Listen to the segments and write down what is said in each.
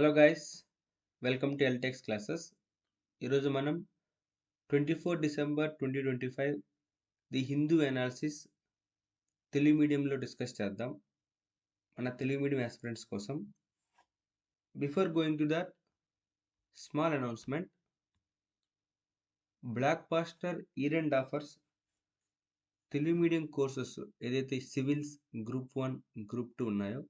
Hello guys, welcome to Eltex classes. ఈరోజు మనం 24 December 2025 the Hindu analysis Telugu మీడియంలో డిస్కస్ చేద్దాం మన తెలుగు మీడియం ఆస్పిరెంట్స్ కోసం. Before going to that, small announcement. Blockbuster year end offers Telugu medium courses ఏదైతే civils, group 1, group 2 ఉన్నాయో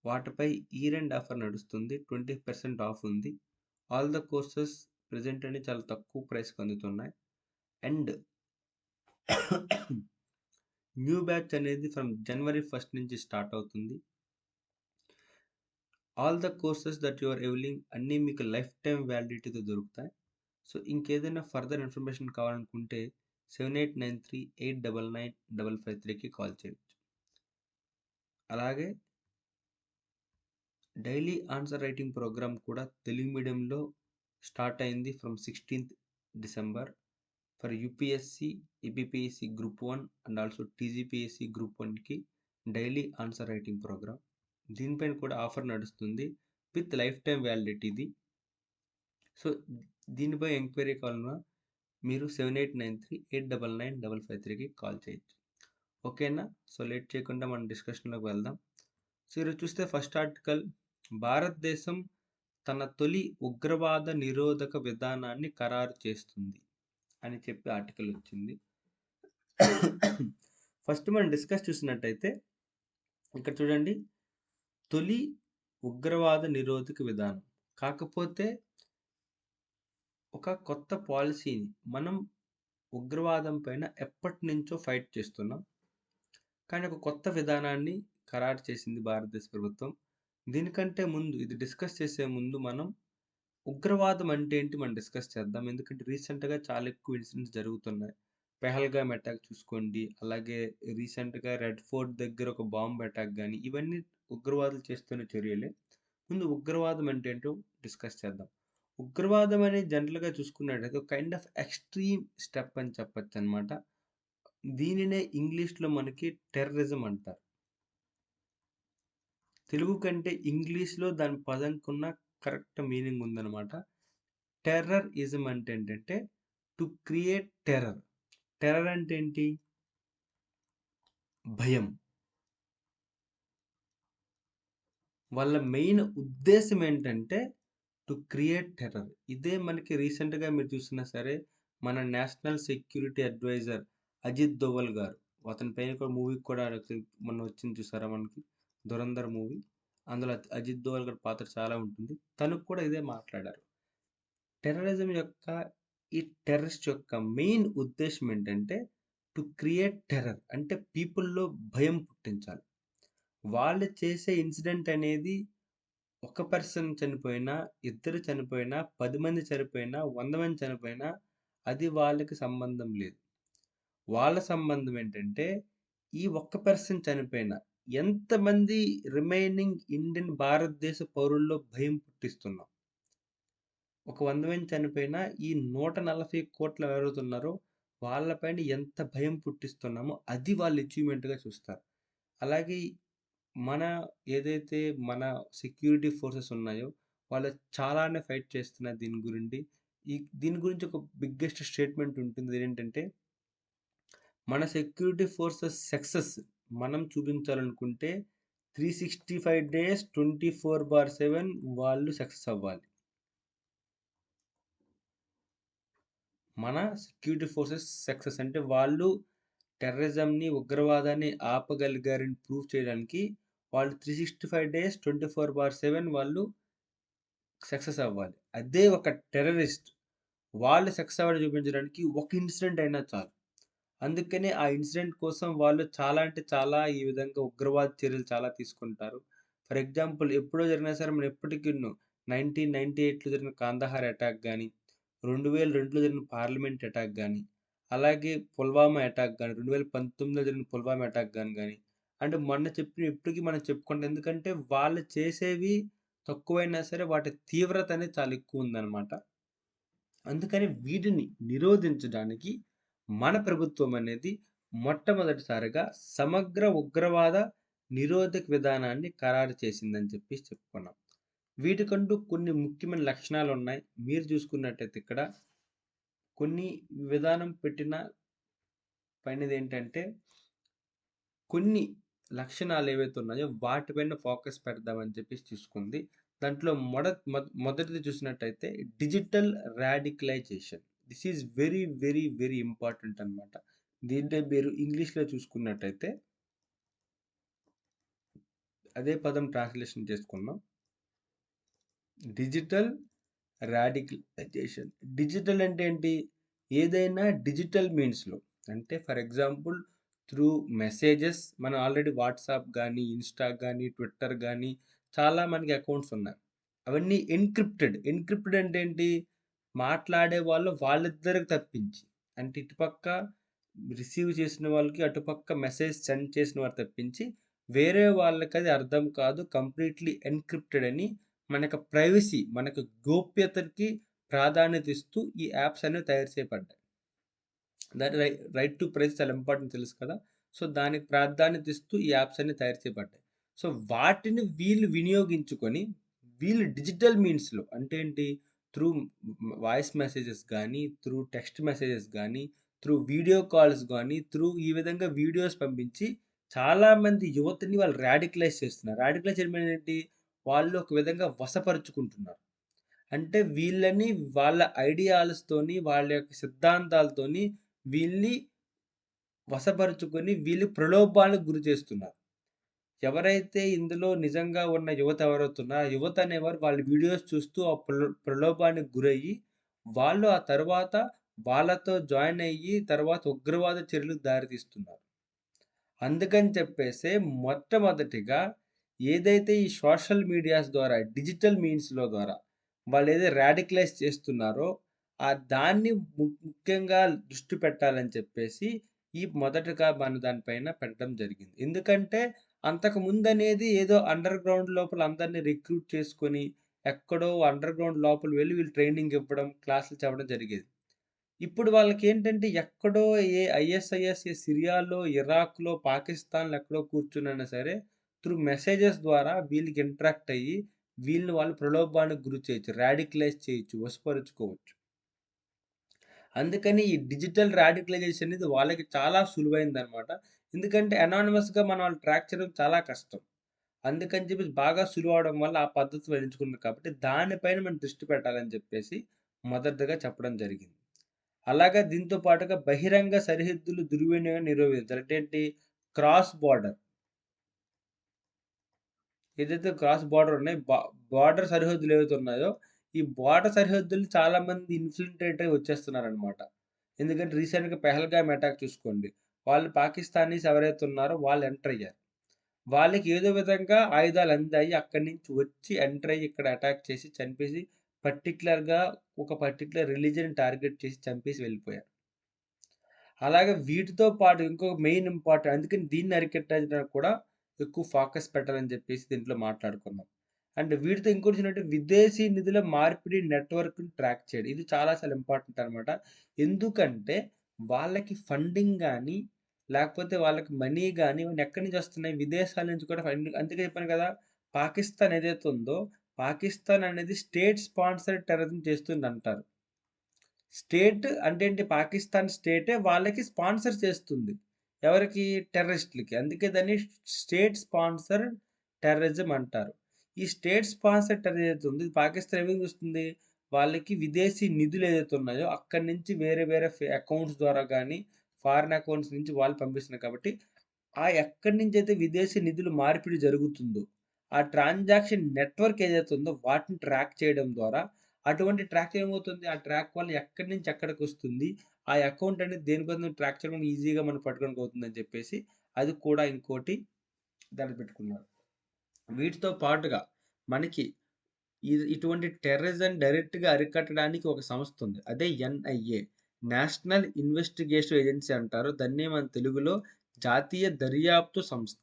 వాటిపై year end offer నడుస్తుంది. 20% ఆఫ్ ఉంది. ఆల్ ద కోర్సెస్ ప్రజెంట్ అని చాలా తక్కువ ప్రైస్కి అందుతున్నాయి. అండ్ న్యూ బ్యాచ్ అనేది ఫ్రమ్ January 1 నుంచి స్టార్ట్ అవుతుంది. All the courses that your availing అన్నీ మీకు లైఫ్ టైం వ్యాలిడిటీతో దొరుకుతాయి. సో ఇంకేదైనా ఫర్దర్ ఇన్ఫర్మేషన్ కావాలనుకుంటే 7893899553కి కాల్ చేయొచ్చు. అలాగే డైలీ ఆన్సర్ రైటింగ్ ప్రోగ్రామ్ కూడా తెలుగు మీడియంలో స్టార్ట్ అయింది from 16th December for UPSC, APPSC group 1 and also TGPSC group 1కి డైలీ ఆన్సర్ రైటింగ్ ప్రోగ్రామ్. దీనిపైన కూడా ఆఫర్ నడుస్తుంది విత్ లైఫ్ టైం వ్యాలిడిటీది. సో దీనిపై ఎంక్వైరీ కావాలన్నా మీరు 7893899553కి కాల్ చేయొచ్చు. ఓకేనా? సో లేట్ చేయకుండా మనం డిస్కషన్లోకి వెళ్దాం. సో ఈరోజు చూస్తే ఫస్ట్ ఆర్టికల్, భారతదేశం తన తొలి ఉగ్రవాద నిరోధక విధానాన్ని ఖరారు చేస్తుంది అని చెప్పి ఆర్టికల్ వచ్చింది. ఫస్ట్ మనం డిస్కస్ చూసినట్టయితే ఇక్కడ చూడండి, తొలి ఉగ్రవాద నిరోధక విధానం. కాకపోతే ఒక కొత్త పాలసీని మనం ఉగ్రవాదం పైన ఎప్పటి నుంచో ఫైట్ చేస్తున్నాం, కానీ ఒక కొత్త విధానాన్ని ఖరారు చేసింది భారతదేశ ప్రభుత్వం. దీనికంటే ముందు, ఇది డిస్కస్ చేసే ముందు మనం ఉగ్రవాదం అంటే ఏంటి మనం డిస్కస్ చేద్దాం. ఎందుకంటే రీసెంట్గా చాలా ఎక్కువ ఇన్సిడెంట్స్ జరుగుతున్నాయి. పెహల్గామ్ అటాక్ చూసుకోండి, అలాగే రీసెంట్గా రెడ్ ఫోర్ట్ దగ్గర ఒక బాంబ్ అటాక్ కానీ, ఇవన్నీ ఉగ్రవాదులు చేస్తున్న చర్యలే. ముందు ఉగ్రవాదం అంటే ఏంటో డిస్కస్ చేద్దాం. ఉగ్రవాదం అనేది జనరల్గా చూసుకున్నట్టయితే ఒక కైండ్ ఆఫ్ ఎక్స్ట్రీమ్ స్టెప్ అని చెప్పచ్చు అనమాట. దీనినే ఇంగ్లీష్లో మనకి టెర్రరిజం అంటారు. తెలుగు కంటే ఇంగ్లీష్లో దాని పదంకున్న కరెక్ట్ మీనింగ్ ఉందన్నమాట. టెర్రరిజం అంటే ఏంటంటే టు క్రియేట్ టెర్రర్. టెర్రర్ అంటే ఏంటి? భయం. వాళ్ళ మెయిన్ ఉద్దేశం ఏంటంటే టు క్రియేట్ టెర్రర్. ఇదే మనకి రీసెంట్గా మీరు చూసినా సరే మన national security advisor Ajit Doval garu, అతని పైన కూడా మూవీ కూడా మొన్న వచ్చింది చూసారా మనకి, దురంధర్ మూవీ. అందులో అజిత్ దోవల్ గారి పాత్ర చాలా ఉంటుంది. తనకు కూడా ఇదే మాట్లాడారు. టెర్రరిజం యొక్క, ఈ టెర్రరిస్ట్ యొక్క మెయిన్ ఉద్దేశం ఏంటంటే టు క్రియేట్ టెర్రర్, అంటే పీపుల్లో భయం పుట్టించాలి. వాళ్ళు చేసే ఇన్సిడెంట్ అనేది ఒక పర్సన్ చనిపోయినా, ఇద్దరు చనిపోయినా, 10 మంది చనిపోయినా, 100 మంది చనిపోయినా అది వాళ్ళకి సంబంధం లేదు. వాళ్ళ సంబంధం ఏంటంటే ఈ ఒక్క పర్సన్ చనిపోయినా ఎంతమంది రిమైనింగ్ ఇండియన్ భారతదేశ పౌరుల్లో భయం పుట్టిస్తున్నాం. ఒక 100 మంది చనిపోయినా ఈ 140 కోట్లు ఎవరుతున్నారో వాళ్ళపైన ఎంత భయం పుట్టిస్తున్నామో అది వాళ్ళు అచీవ్మెంట్గా చూస్తారు. అలాగే మన ఏదైతే మన సెక్యూరిటీ ఫోర్సెస్ ఉన్నాయో వాళ్ళు చాలానే ఫైట్ చేస్తున్నారు దీని గురించి ఒక బిగ్గెస్ట్ స్టేట్మెంట్ ఉంటుంది. ఏంటంటే మన సెక్యూరిటీ ఫోర్సెస్ సక్సెస్ మనం చూపించాలనుకుంటే 365 days 24/7 వాళ్ళు సక్సెస్ అవ్వాలి. మన సెక్యూరిటీ ఫోర్సెస్ సక్సెస్ అంటే వాళ్ళు టెర్రరిజంని, ఉగ్రవాదాన్ని ఆపగలిగారని ప్రూవ్ చేయడానికి వాళ్ళు 365 days 24/7 వాళ్ళు సక్సెస్ అవ్వాలి. అదే ఒక టెర్రరిస్ట్ వాళ్ళు సక్సెస్ అవ్వడం చూపించడానికి ఒక ఇన్సిడెంట్ అయినా చాలు. అందుకనే ఆ ఇన్సిడెంట్ కోసం వాళ్ళు చాలా అంటే చాలా ఈ విధంగా ఉగ్రవాద చర్యలు చాలా తీసుకుంటారు. ఫర్ ఎగ్జాంపుల్ ఎప్పుడో జరిగినా సరే మనం ఎప్పటికీ 1998లో జరిగిన కాందహార్ అటాక్ కానీ, 2002లో జరిగిన పార్లమెంట్ అటాక్ కానీ, అలాగే పుల్వామా అటాక్ కానీ, 2019లో జరిగిన పుల్వామా అటాక్ కానీ అంటే మొన్న ఇప్పటికీ మనం చెప్పుకుంటాం. ఎందుకంటే వాళ్ళు చేసేవి తక్కువైనా సరే వాటి తీవ్రత అనేది చాలా ఎక్కువ ఉందన్నమాట. అందుకని వీటిని నిరోధించడానికి మన ప్రభుత్వం అనేది మొట్టమొదటిసారిగా సమగ్ర ఉగ్రవాద నిరోధక విధానాన్ని ఖరారు చేసిందని చెప్పుకున్నాం. వీటికంటూ కొన్ని ముఖ్యమైన లక్షణాలున్నాయి. మీరు చూసుకున్నట్టయితే ఇక్కడ కొన్ని విధానం పెట్టిన పైనదేంటంటే కొన్ని లక్షణాలేవైతే ఉన్నాయో వాటిపైన ఫోకస్ పెడదామని చెప్పేసి చూసుకుంది. దాంట్లో మొదటిది చూసినట్టయితే digital radicalisation. This is very, very, very important అనమాట. దీన్నే మీరు ఇంగ్లీష్‌లో చూసుకున్నట్టయితే అదే పదం ట్రాన్స్‌లేషన్ చేసుకుందాం. Digital radicalisation. డిజిటల్ అంటే ఏంటి? ఏదైనా డిజిటల్ మీన్స్‌లో అంటే ఫర్ ఎగ్జాంపుల్ త్రూ మెసేజెస్ మనం ఆల్రెడీ వాట్సాప్ గానీ, ఇన్‌స్టా గానీ, ట్విట్టర్ గానీ చాలా మనకి అకౌంట్స్ ఉన్నాయి. అవన్నీ ఎన్‌క్రిప్టెడ్. ఎన్‌క్రిప్టెడ్ అంటే ఏంటి? మాట్లాడే వాళ్ళు వాళ్ళిద్దరికి తప్పించి. అంటే ఇటుపక్క రిసీవ్ చేసిన వాళ్ళకి, అటుపక్క మెసేజ్ సెండ్ చేసిన వారు తప్పించి వేరే వాళ్ళకది అర్థం కాదు. కంప్లీట్‌లీ ఎన్‌క్రిప్టెడ్ అని మనకు ప్రైవసీ, మనకు గోప్యతకి ప్రాధాన్యత ఇస్తూ ఈ యాప్స్ అనేవి తయారు చేయబడ్డాయి. దాని రైట్ టు ప్రైవసీ చాలా ఇంపార్టెంట్ తెలుసు కదా! సో, దానికి ప్రాధాన్యత ఇస్తూ ఈ యాప్స్ అన్నీ తయారు చేయబడ్డాయి. సో, వాటిని వీళ్ళు వినియోగించుకొని వీళ్ళు డిజిటల్ మీన్స్‌లో అంటే ఏంటి? త్రూ వాయిస్ మెసేజెస్ గానీ, త్రూ టెక్స్ట్ మెసేజెస్ గానీ, త్రూ వీడియో కాల్స్ గానీ, త్రూ ఈ విధంగా వీడియోస్ పంపించి చాలామంది యువతని వాళ్ళు రాడికలైజ్ చేస్తున్నారు. రాడికలైజ్ చేయడం అంటే ఏంటి? వాళ్ళు ఒక విధంగా వశపరుచుకుంటున్నారు. అంటే వీళ్ళని వాళ్ళ ఐడియాలతోని, వాళ్ళ యొక్క సిద్ధాంతాలతోని వీళ్ళని వశపరుచుకొని వీళ్ళు ప్రలోభాలకు గురి చేస్తున్నారు. ఎవరైతే ఇందులో నిజంగా ఉన్న యువత ఎవరైతే ఉన్నారో, ఆ యువత అనేవారు వాళ్ళ వీడియోస్ చూస్తూ ఆ ప్రలోభానికి గురయ్యి, వాళ్ళు ఆ తర్వాత వాళ్ళతో జాయిన్ అయ్యి, తర్వాత ఉగ్రవాద చర్యలకు దారితీస్తున్నారు. అందుకని చెప్పేసే మొట్టమొదటిగా ఏదైతే ఈ సోషల్ మీడియాస్ ద్వారా, డిజిటల్ మీన్స్‌లో ద్వారా వాళ్ళేదో రాడికలైజ్ చేస్తున్నారో, దాన్ని ముఖ్యంగా దృష్టి పెట్టాలని చెప్పేసి, ఈ మొదటగా మన దానిపైన పెట్టడం జరిగింది. ఎందుకంటే, అంతకుముందనేది ఏదో అండర్ గ్రౌండ్ లోపల అందరిని రిక్రూట్ చేసుకొని, ఎక్కడో అండర్ గ్రౌండ్ లోపల వెళ్లి వీళ్ళు ట్రైనింగ్ ఇవ్వడం, క్లాసులు చెప్పడం జరిగేది. ఇప్పుడు వాళ్ళకేంటంటే ఎక్కడో ఐఎస్ఐఎస్ సిరియాలో, ఇరాక్‌లో, పాకిస్తాన్‌లో ఎక్కడో కూర్చొనైనా సరే త్రూ మెసేజెస్ ద్వారా వీళ్ళకి ఇంటరాక్ట్ అయ్యి, వీళ్ళని వాళ్ళు ప్రలోభానికి గురి చేయొచ్చు. రాడికలైజ్ చేయొచ్చు. వశపరుచుకోవచ్చు. అందుకని ఈ డిజిటల్ రాడికలైజేషన్ అనేది వాళ్ళకి చాలా సులువైందనమాట. ఎందుకంటే అనానిమస్‌గా మనం వాళ్ళని ట్రాక్ చేయడం చాలా కష్టం. అందుకని చెప్పేసి బాగా సులువవడం వల్ల ఆ పద్ధతి ఎంచుకున్నారు కాబట్టి దానిపైన మనం దృష్టి పెట్టాలని చెప్పేసి మొదటగా చెప్పడం జరిగింది. అలాగే దీంతో పాటుగా బహిరంగ సరిహద్దులు దుర్వినియోగం నిరోధించాలి. అంటే ఏంటి? Cross border. ఏదైతే క్రాస్ బోర్డర్ ఉన్నాయి బోర్డర్ సరిహద్దులు ఏవైతే ఉన్నాయో, ఈ బోర్డర్ సరిహద్దులు చాలామంది ఇన్ఫిల్ట్రేట్ అయ్యి వచ్చేస్తున్నారనమాట. ఎందుకంటే రీసెంట్‌గా పెహల్గామ్ అటాక్ చూసుకోండి. వాళ్ళు పాకిస్తానీస్ ఎవరైతే ఉన్నారో వాళ్ళు ఎంటర్ అయ్యారు. వాళ్ళకి ఏదో విధంగా ఆయుధాలు అందాయి. అక్కడి నుంచి వచ్చి ఎంటర్ అయ్యి ఇక్కడ అటాక్ చేసి చంపేసి పర్టిక్యులర్‌గా ఒక పర్టిక్యులర్ రిలీజియన్‌ని టార్గెట్ చేసి చంపేసి వెళ్ళిపోయారు. అలాగే వీటితో పాటు ఇంకొక మెయిన్ ఇంపార్టెంట్ అందుకని దీన్ని అరికట్టడానికి కూడా ఎక్కువ ఫోకస్ పెట్టాలని చెప్పేసి దీంట్లో మాట్లాడుకున్నాం. అండ్ వీటితో ఇంకోటి ఏంటంటే విదేశీ నిధుల మార్పిడి నెట్వర్క్‌ని ట్రాక్ చేయడం. ఇది చాలా చాలా ఇంపార్టెంట్ అనమాట. ఎందుకంటే వాళ్ళకి ఫండింగ్ గాని, లేకపోతే వాళ్ళకి మనీ గాని ఇవన్నీ ఎక్కడి నుంచి వస్తున్నాయి? విదేశాల నుంచి కూడా ఫండింగ్ అందుకే చెప్పాను కదా! పాకిస్తాన్ ఏదైతే ఉందో, పాకిస్తాన్ అనేది స్టేట్ స్పాన్సర్డ్ టెర్రరిజం చేస్తుందంటారు. స్టేట్ అంటే ఏంటి? పాకిస్తాన్ స్టేటే వాళ్ళకి స్పాన్సర్ చేస్తుంది. ఎవరికి? టెర్రరిస్ట్‌లకి. అందుకే దాన్ని స్టేట్ స్పాన్సర్డ్ టెర్రరిజం అంటారు. ఈ స్టేట్ స్పాన్సర్డ్ టెర్రరిజం ఏదైతే ఉందో ఇది పాకిస్తాన్ ఏమేం చూస్తుంది? వాళ్ళకి విదేశీ నిధులు ఏదైతే ఉన్నాయో అక్కడి నుంచి వేరే వేరే అకౌంట్స్ ద్వారా గానీ, ఫారిన్ అకౌంట్స్ నుంచి వాళ్ళు పంపిస్తున్నారు కాబట్టి, ఎక్కడి నుంచైతే విదేశీ నిధులు మార్పిడి జరుగుతుందో, ఆ ట్రాన్సాక్షన్ నెట్వర్క్ ఏదైతే ఉందో వాటిని ట్రాక్ చేయడం ద్వారా అటువంటి ట్రాక్ ఏమవుతుంది? ఆ ట్రాక్ వల్ల ఎక్కడి నుంచి ఎక్కడికొస్తుంది? ఆ అకౌంట్ అనేది దేనికోసం ట్రాక్ చేయడం ఈజీగా మనం పట్టుకోవడానికి అవుతుందని చెప్పేసి, అది కూడా ఇంకోటి దాన్ని పెట్టుకున్నారు. వీటితో పాటుగా మనకి ఇటువంటి టెర్రరిజం డైరెక్ట్‌గా అరికట్టడానికి ఒక సంస్థ ఉంది. అదే ఎన్ఐఏ. నేషనల్ ఇన్వెస్టిగేషన్ ఏజెన్సీ అంటారు. దాన్నే మన తెలుగులో జాతీయ దర్యాప్తు సంస్థ.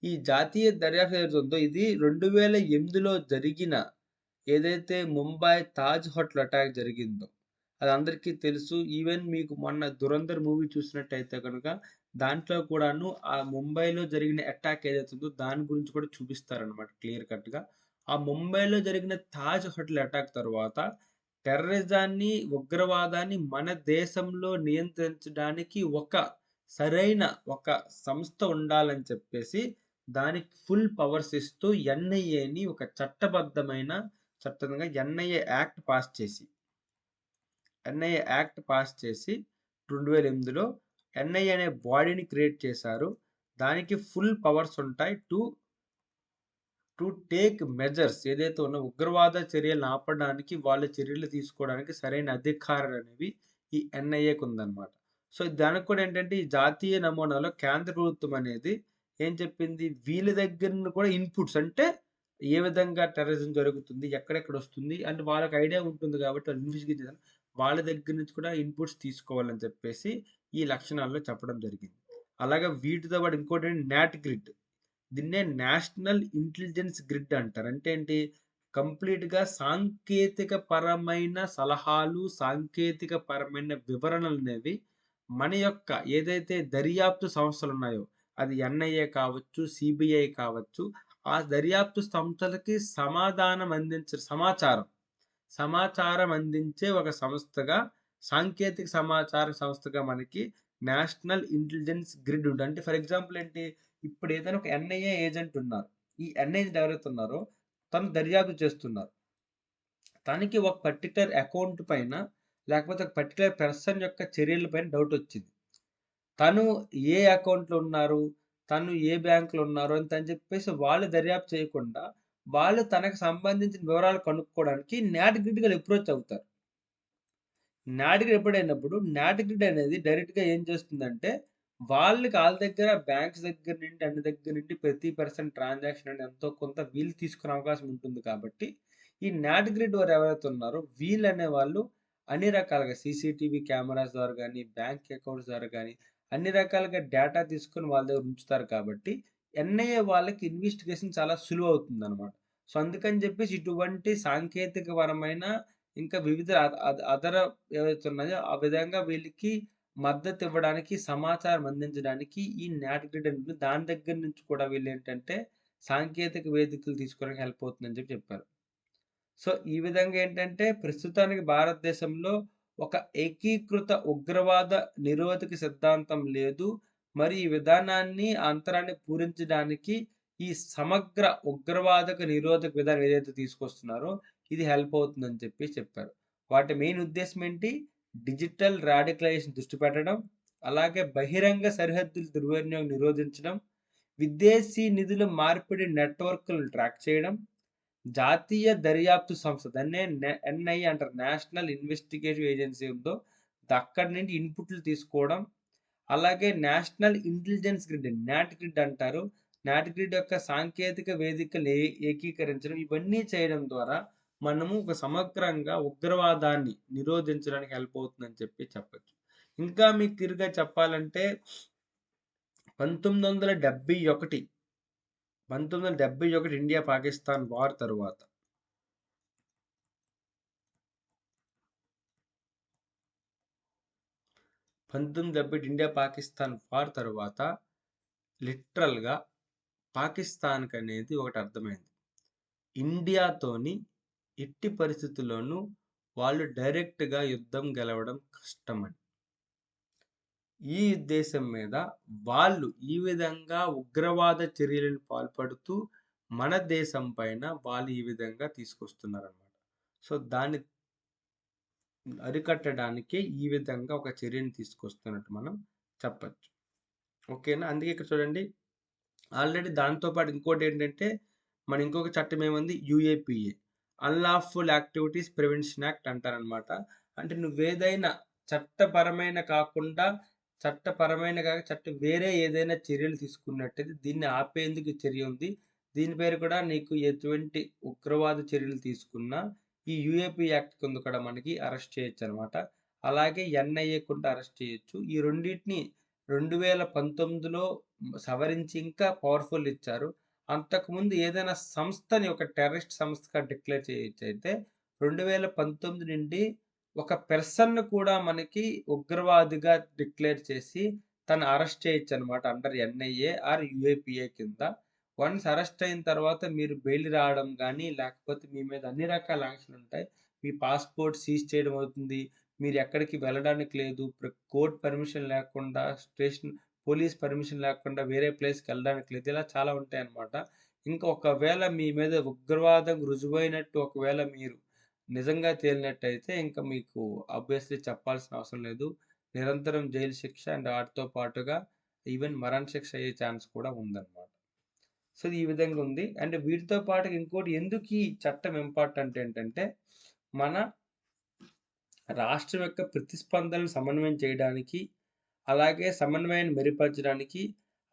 ఈ జాతీయ దర్యాప్తు ఏదైతే ఉందో ఇది 2008లో జరిగిన ఏదైతే ముంబై తాజ్ హోటల్ అటాక్ జరిగిందో, అది అందరికీ తెలుసు. ఈవెన్ మీకు మొన్న 'ధురంధర్' మూవీ చూసినట్టయితే గనుక, దాంట్లో కూడాను ఆ ముంబైలో జరిగిన అటాక్ ఏదైతే ఉందో, దాని గురించి కూడా చూపిస్తారనమాట క్లియర్ కట్‌గా. ఆ ముంబైలో జరిగిన తాజ్ హోటల్ అటాక్ తర్వాత టెర్రరిజాన్ని, ఉగ్రవాదాన్ని మన దేశంలో నియంత్రించడానికి సరైన ఒక సంస్థ ఉండాలని చెప్పేసి దానికి ఫుల్ పవర్స్ ఇస్తూ ఎన్ఐఏని ఒక చట్టంగా ఎన్ఐఏ యాక్ట్ పాస్ చేసి 2008లో ఎన్ఐఏ అనే బాడీని క్రియేట్ చేశారు. దానికి ఫుల్ పవర్స్ ఉంటాయి టు టేక్ మెజర్స్, ఏదైతే ఉన్న ఉగ్రవాద చర్యలను ఆపడానికి, వాళ్ళ చర్యలు తీసుకోవడానికి సరైన అధికారాలు అనేవి ఈ ఎన్ఐఏకి ఉందన్నమాట. సో దానికి కూడా ఏంటంటే ఈ జాతీయ నమూనాలో కేంద్ర ప్రభుత్వం అనేది ఏం చెప్పింది, వీళ్ళ దగ్గర నుండి కూడా ఇన్పుట్స్, అంటే ఏ విధంగా టెర్రరిజం జరుగుతుంది, ఎక్కడెక్కడ వస్తుంది అంటే వాళ్ళకి ఐడియా ఉంటుంది కాబట్టి వాళ్ళు ఇన్వెస్టిగేట్ చేయాలి, వాళ్ళ దగ్గర నుంచి కూడా ఇన్పుట్స్ తీసుకోవాలని చెప్పేసి ఈ లక్షణాల్లో చెప్పడం జరిగింది. అలాగే వీటితో పాటు ఇంకోటి నాట్ గ్రిడ్, దీన్నే నేషనల్ ఇంటెలిజెన్స్ గ్రిడ్ అంటారు. అంటే ఏంటి, కంప్లీట్గా సాంకేతిక పరమైన సలహాలు, సాంకేతిక పరమైన వివరణలు అనేవి మన యొక్క ఏదైతే దర్యాప్తు సంస్థలు ఉన్నాయో, అది ఎన్ఐఏ కావచ్చు, సిబిఐ కావచ్చు, ఆ దర్యాప్తు సంస్థలకి సమాచారం అందించే ఒక సంస్థగా, సాంకేతిక సమాచార సంస్థగా మనకి నేషనల్ ఇంటెలిజెన్స్ గ్రిడ్ ఉంటుంది. అంటే ఫర్ ఎగ్జాంపుల్ ఏంటి, ఇప్పుడు ఏదైనా ఒక ఎన్ఐఏ ఏజెంట్ ఉన్నారు, ఈ ఎన్ఐఏ ఎవరైతే ఉన్నారో తను దర్యాప్తు చేస్తున్నారు, తనకి ఒక పర్టికులర్ అకౌంట్ పైన లేకపోతే ఒక పర్టికులర్ పర్సన్ యొక్క చర్యల పైన డౌట్ వచ్చింది, తను ఏ అకౌంట్లో ఉన్నారు, తను ఏ బ్యాంకులో ఉన్నారు అని చెప్పేసి వాళ్ళు దర్యాప్తు చేయకుండా వాళ్ళు తనకు సంబంధించిన వివరాలు కనుక్కోవడానికి నాట్ గ్రిడ్ అప్రోచ్ అవుతారు. నాట్ గ్రిడ్ ఎప్పుడైనప్పుడు నాట్ గ్రిడ్ అనేది డైరెక్ట్గా ఏం చేస్తుందంటే, వాళ్ళ దగ్గర బ్యాంక్స్ దగ్గర నుండి అన్ని దగ్గర నుండి ప్రతి పర్సన్ ట్రాన్సాక్షన్ అనేది ఎంతో కొంత వీళ్ళు తీసుకునే అవకాశం ఉంటుంది. కాబట్టి ఈ నాట్ గ్రిడ్ వారు ఎవరైతే ఉన్నారో వీళ్ళు అనేవాళ్ళు అన్ని రకాలుగా సీసీటీవీ కెమెరాస్ ద్వారా కానీ, బ్యాంక్ అకౌంట్స్ ద్వారా కానీ అన్ని రకాలుగా డేటా తీసుకొని వాళ్ళ దగ్గర ఉంచుతారు. కాబట్టి ఎన్ఐఏ వాళ్ళకి ఇన్వెస్టిగేషన్ చాలా సులువు అవుతుంది అనమాట. సో అందుకని చెప్పేసి ఇటువంటి సాంకేతికపరమైన ఇంకా వివిధ అదర ఏవైతే ఉన్నాయో ఆ విధంగా వీళ్ళకి మద్దతు ఇవ్వడానికి, సమాచారం అందించడానికి ఈ నాట్ గ్రిడ్ అనేది దాని దగ్గర నుంచి కూడా వీళ్ళు ఏంటంటే సాంకేతిక వేదికలు తీసుకోవడానికి హెల్ప్ అవుతుందని చెప్పారు. సో ఈ విధంగా ఏంటంటే ప్రస్తుతానికి భారతదేశంలో ఒక ఏకీకృత ఉగ్రవాద నిరోధక సిద్ధాంతం లేదు. మరి ఈ విధానాన్ని అంతరాన్ని పూరించడానికి ఈ సమగ్ర ఉగ్రవాదక నిరోధక విధానం ఏదైతే తీసుకొస్తున్నారో ఇది హెల్ప్ అవుతుందని చెప్పారు. వాటి మెయిన్ ఉద్దేశం ఏంటి, డిజిటల్ రాడికలైజేషన్ దృష్టి పెట్టడం, అలాగే బహిరంగ సరిహద్దుల దుర్వినియోగం నిరోధించడం, విదేశీ నిధుల మార్పిడి నెట్వర్క్లను ట్రాక్ చేయడం, జాతీయ దర్యాప్తు సంస్థ దాన్నే ఎన్ఐఏ అంటారు, నేషనల్ ఇన్వెస్టిగేటివ్ ఏజెన్సీ ఉందో అక్కడి నుండి ఇన్పుట్లు తీసుకోవడం, అలాగే national intelligence grid not grid అంటారు, నాట్ గ్రిడ్ యొక్క సాంకేతిక వేదికలు ఏకీకరించడం, ఇవన్నీ చేయడం ద్వారా మనము ఒక సమగ్రంగా ఉగ్రవాదాన్ని నిరోధించడానికి హెల్ప్ అవుతుందని చెప్పచ్చు. ఇంకా మీకు తిరిగా చెప్పాలంటే 1971 ఇండియా పాకిస్తాన్ వార్ తరువాత 1970 ఇండియా పాకిస్తాన్ వార్ తరువాత లిటరల్గా పాకిస్తాన్కి అనేది ఒకటి అర్థమైంది, ఇండియాతోని ఎట్టి పరిస్థితుల్లోనూ వాళ్ళు డైరెక్ట్గా యుద్ధం గెలవడం కష్టమని. ఈ ఉద్దేశం మీద వాళ్ళు ఈ విధంగా ఉగ్రవాద చర్యలను పాల్పడుతూ మన దేశం పైన వాళ్ళు ఈ విధంగా తీసుకొస్తున్నారన్నమాట. సో దాన్ని అరికట్టడానికే ఈ విధంగా ఒక చర్యను తీసుకొస్తున్నట్టు మనం చెప్పచ్చు. ఓకేనా, అందుకే ఇక్కడ చూడండి ఆల్రెడీ దాంతోపాటు ఇంకోటి ఏంటంటే మన ఇంకొక చట్టం ఏముంది, UAPA, unlawful activities prevention act అంటారనమాట. అంటే నువ్వేదైనా చట్టపరమైన వేరే ఏదైనా చర్యలు తీసుకున్నట్టయితే దీన్ని ఆపేందుకు చర్య ఉంది. దీని పేరు కూడా నీకు ఎటువంటి ఉగ్రవాద చర్యలు తీసుకున్నా ఈ యుఏపీ యాక్ట్ కింద కూడా మనకి అరెస్ట్ చేయొచ్చు అనమాట. అలాగే ఎన్ఐఏ కూడా అరెస్ట్ చేయొచ్చు. ఈ రెండింటిని 2019లో సవరించి ఇంకా పవర్ఫుల్ ఇచ్చారు. అంతకుముందు ఏదైనా సంస్థని ఒక టెర్రరిస్ట్ సంస్థగా డిక్లేర్ చేయొచ్చు. అయితే 2019 నుండి ఒక పర్సన్ కూడా మనకి ఉగ్రవాదిగా డిక్లేర్ చేసి తను అరెస్ట్ చేయొచ్చు అనమాట అండర్ ఎన్ఐఏ ఆర్ యుఏపిఏ కింద. వన్స్ అరెస్ట్ అయిన తర్వాత మీరు బెయిల్ రావడం గానీ, లేకపోతే మీ మీద అన్ని రకాల ఆంక్షలుంటాయి. మీ పాస్‌పోర్ట్ సీజ్ చేయడం అవుతుంది. మీరు ఎక్కడికి వెళ్ళడానికి లేదు. కోర్ట్ పర్మిషన్ లేకుండా, పోలీస్ పర్మిషన్ లేకుండా వేరే ప్లేస్‌కెళ్ళడానికి లేదు. ఇలా చాలా ఉంటాయన్నమాట. ఇంకా ఒకవేళ మీ మీద ఉగ్రవాదం రుజువైనట్టు ఒకవేళ మీరు నిజంగా తేలినట్టయితే ఇంక మీకు ఆబ్వియస్‌లీ చెప్పాల్సిన అవసరం లేదు. నిరంతరం జైలు శిక్ష అండ్ వాటితో పాటుగా ఈవెన్ మరణ శిక్ష అయ్యే ఛాన్స్ కూడా ఉందన్నమాట. సో, ఈ విధంగా ఉంది. అండ్ వీటితో పాటుగా ఇంకోటి ఎందుకు ఈ చట్టం ఇంపార్టెంట్ ఏంటంటే, మన రాష్ట్రం యొక్క ప్రతిస్పందనను సమన్వయం చేయడానికి, అలాగే సమన్వయాన్ని మెరుగుపరచడానికి,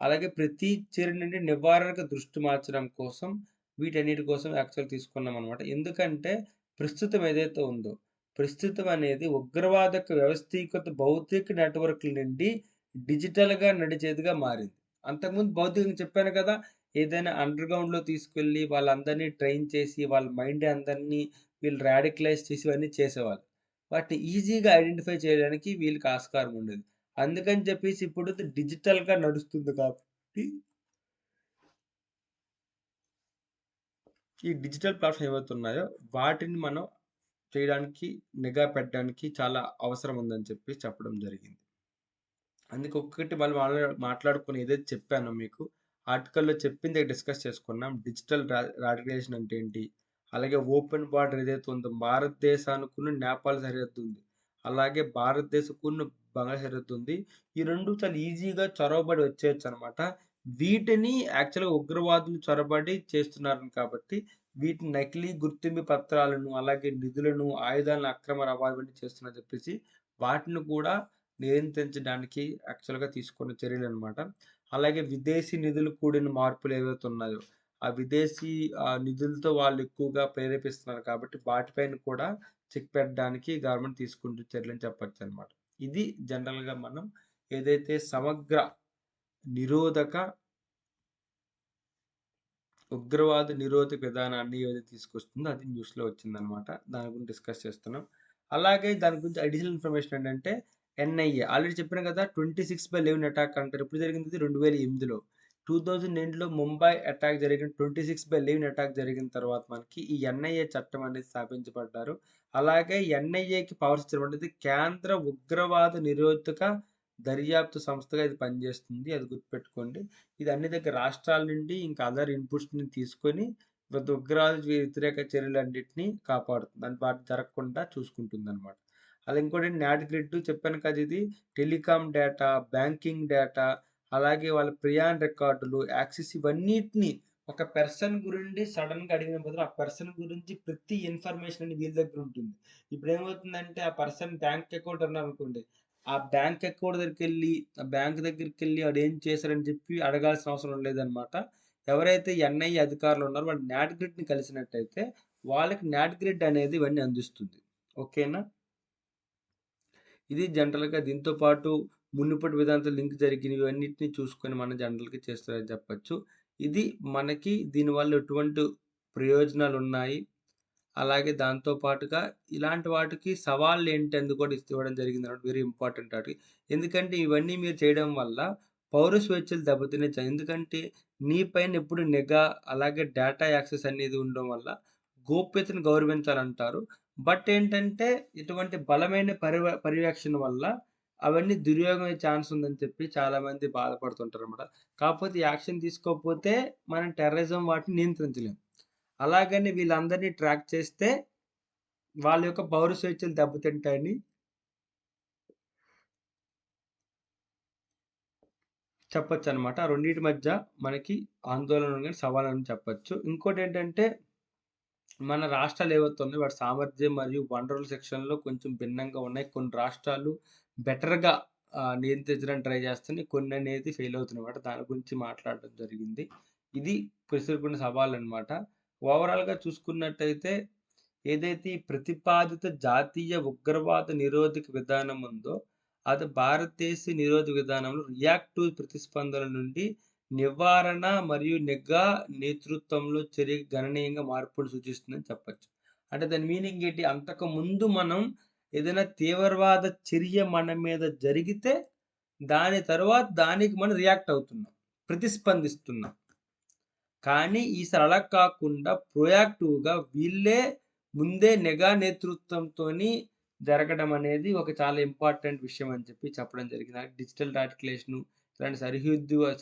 అలాగే ప్రతి చర్య నుండి నివారణకు దృష్టి మార్చడం కోసం వీటన్నిటి కోసం యాక్చువల్‌గా తీసుకున్నామనమాట. ఎందుకంటే ప్రస్తుతం ఏదైతే ఉందో, ప్రస్తుతం అనేది ఉగ్రవాదక వ్యవస్థీకృత భౌతిక నెట్‌వర్క్‌ల నుండి డిజిటల్‌గా నడిచేదిగా మారింది. అంతకుముందు భౌతికంగా చెప్పాను కదా! ఏదైనా అండర్‌గ్రౌండ్‌లో తీసుకెళ్ళి వాళ్ళందరినీ ట్రైన్ చేసి, వాళ్ళ మైండ్ అందరిని వీళ్ళు రాడికలైజ్ చేసి ఇవన్నీ చేసేవాళ్ళు. వాటిని ఈజీగా ఐడెంటిఫై చేయడానికి వీళ్ళకి ఆస్కారం ఉండేది. అందుకని చెప్పేసి ఇప్పుడు డిజిటల్‌గా నడుస్తుంది కాబట్టి, ఈ డిజిటల్ ప్లాట్‌ఫార్మ్ ఏవైతే ఉన్నాయో వాటిని మనం చేయడానికి, నిఘా పెట్టడానికి చాలా అవసరం ఉందని చెప్పి చెప్పడం జరిగింది. అందుకే ఒక్కొక్కటి మళ్ళీ మాట్లాడుకొని ఏదైతే చెప్పానో మీకు ఆర్టికల్‌లో చెప్పిందే డిస్కస్ చేసుకున్నాం. డిజిటల్ రాడికలైజేషన్ అంటే ఏంటి? అలాగే ఓపెన్ బార్డర్ ఏదైతే ఉందో భారతదేశానికును నేపాల్ సరిహద్దు ఉంది. అలాగే భారతదేశంకును బంగ్లా సరిహద్దు ఉంది. ఈ 2 చాలా ఈజీగా చొరవబడి వచ్చేయొచ్చనమాట. వీటిని యాక్చువల్‌గా ఉగ్రవాదులు చొరబడి చేస్తున్నారు కాబట్టి వీటిని నకిలీ గుర్తింపు పత్రాలను, అలాగే నిధులను, ఆయుధాలను అక్రమ రవాణా చేస్తున్నారని చెప్పేసి వాటిని కూడా నియంత్రించడానికి యాక్చువల్‌గా తీసుకున్న చర్యలనమాట. అలాగే విదేశీ నిధులు కూడిన మార్పులు ఏవైతే ఉన్నాయో, ఆ విదేశీ నిధులతో వాళ్ళు ఎక్కువగా ప్రేరేపిస్తున్నారు కాబట్టి వాటిపైన కూడా చెక్ పెట్టడానికి గవర్నమెంట్ తీసుకుంటున్న చర్యలని చెప్పొచ్చనమాట. ఇది జనరల్‌గా మనం ఏదైతే సమగ్ర నిరోధక ఉగ్రవాద నిరోధక విధానాన్ని ఏదైతే తీసుకొస్తుందో అది న్యూస్‌లో వచ్చిందనమాట. దాని గురించి డిస్కస్ చేస్తున్నాం. అలాగే దాని గురించి అడిషనల్ ఇన్ఫర్మేషన్ ఏంటంటే ఎన్ఐఏ ఆల్రెడీ చెప్పాను కదా! 26/11 అటాక్ అంటారు. ఎప్పుడు జరిగింది? 2008లో. 2008లో ముంబై అటాక్ జరిగిన 26/11 అటాక్ జరిగిన తర్వాత మనకి ఈ ఎన్ఐఏ చట్టం అనేది స్థాపించబడ్డారు. అలాగే ఎన్ఐఏకి పవర్స్ ఇచ్చారు. కేంద్ర ఉగ్రవాద నిరోధక దర్యాప్తు సంస్థగా ఇది పనిచేస్తుంది. అది గుర్తుపెట్టుకోండి. ఇది అన్ని దగ్గర రాష్ట్రాల నుండి ఇంకా అదర్ ఇన్‌పుట్స్‌ని తీసుకొని ఉగ్రవాద వ్యతిరేక చర్యలన్నిటిని కాపాడుతుంది. అంటే వాటి జరగకుండా చూసుకుంటుందనమాట. అలా ఇంకోటి నాట్ గ్రిడ్ చెప్పాను కదా! ఇది టెలికామ్ డేటా, బ్యాంకింగ్ డేటా, అలాగే వాళ్ళ ప్రయాణ రికార్డులు, యాక్సెస్ ఇవన్నిటిని ఒక పర్సన్ గురించి సడెన్‌గా అడిగిన బదులు ఆ పర్సన్ గురించి ప్రతి ఇన్ఫర్మేషన్ అనేది వీళ్ళ దగ్గర ఉంటుంది. ఇప్పుడేమవుతుందంటే ఆ పర్సన్ బ్యాంక్ అకౌంట్ ఉన్నారనుకోండి. ఆ బ్యాంక్ అకౌంట్ దగ్గరికెళ్ళి, ఆ బ్యాంక్ దగ్గరికెళ్ళి ఆడేం చేశారని చెప్పి అడగాల్సిన అవసరం లేదనమాట. ఎవరైతే ఎన్ఐఏ అధికారులు ఉన్నారో వాళ్ళు నాట్ గ్రిడ్‌ని కలిసినట్టయితే వాళ్ళకి నాట్ గ్రిడ్ అనేది ఇవన్నీ అందిస్తుంది. ఓకేనా? ఇది జనరల్‌గా దీంతో పాటు మునుపటి విధానంతో లింక్ జరిగినవి ఇవన్నిటిని చూసుకొని మనం జనరల్‌గా చేస్తారని చెప్పొచ్చు. ఇది మనకి దీనివల్ల ఎటువంటి ప్రయోజనాలున్నాయి. అలాగే దాంతో పాటుగా ఇలాంటి వాటికి సవాళ్ళేంటందు కూడా ఇవ్వడం జరిగిందనమాట. Very important topic. ఎందుకంటే ఇవన్నీ మీరు చేయడం వల్ల పౌర స్వేచ్ఛలు దెబ్బతినే ఎందుకంటే నీ పైన ఎప్పుడు నిఘా, అలాగే డేటా యాక్సెస్ అనేది ఉండడం వల్ల గోప్యతను గౌరవించాలంటారు. బట్ ఏంటంటే ఇటువంటి బలమైన పర్యవేక్షణ వల్ల అవన్నీ దుర్యోగం అయ్యే ఛాన్స్ ఉందని చెప్పి చాలామంది బాధపడుతుంటారనమాట. కాకపోతే యాక్షన్ తీసుకోకపోతే మనం టెర్రరిజం వాటిని నియంత్రించలేం. అలాగని వీళ్ళందరినీ ట్రాక్ చేస్తే వాళ్ళ యొక్క పౌర స్వేచ్ఛలు దెబ్బతింటాయని చెప్పొచ్చనమాట. ఆ రెండిటి మధ్య మనకి ఆందోళన గాని, సవాలని చెప్పొచ్చు. ఇంకోటేంటంటే మన రాష్ట్రాలు ఏవైతే ఉన్నాయో వాటి సామర్థ్యం మరియు వనరుల సెక్షన్‌లో కొంచెం భిన్నంగా ఉన్నాయి. కొన్ని రాష్ట్రాలు బెటర్‌గా నియంత్రించడానికి ట్రై చేస్తున్నాయి. కొన్ననేది ఫెయిల్ అవుతున్నాయన్నమాట. దాని గురించి మాట్లాడడం జరిగింది. ఇది ఎదుర్కొన్న సవాలనమాట. ఓవరాల్‌గా చూసుకున్నట్టయితే ఏదైతే ఈ ప్రతిపాదిత జాతీయ ఉగ్రవాద నిరోధక విధానం ఉందో, అది భారతదేశ నిరోధక విధానంలో రియాక్టివ్ ప్రతిస్పందన నుండి నివారణ మరియు నిఘా నేతృత్వంలో చర్య గణనీయంగా మార్పును సూచిస్తుందని చెప్పొచ్చు. అంటే దాని మీనింగ్ ఏంటి? అంతకుముందు మనం ఏదైనా తీవ్రవాద చర్య మన మీద జరిగితే, దాని తరువాత దానికి మనం రియాక్ట్ అవుతున్నాం. ప్రతిస్పందిస్తున్నాం. కానీ ఈసారి అలా కాకుండా ప్రొయాక్టివ్‌గా వీళ్ళే ముందే నిఘా నేతృత్వంతోని జరగడం అనేది ఒక చాలా ఇంపార్టెంట్ విషయం అని చెప్పి చెప్పడం జరిగింది. డిజిటల్ రాటిక్యులేషను ఇలాంటి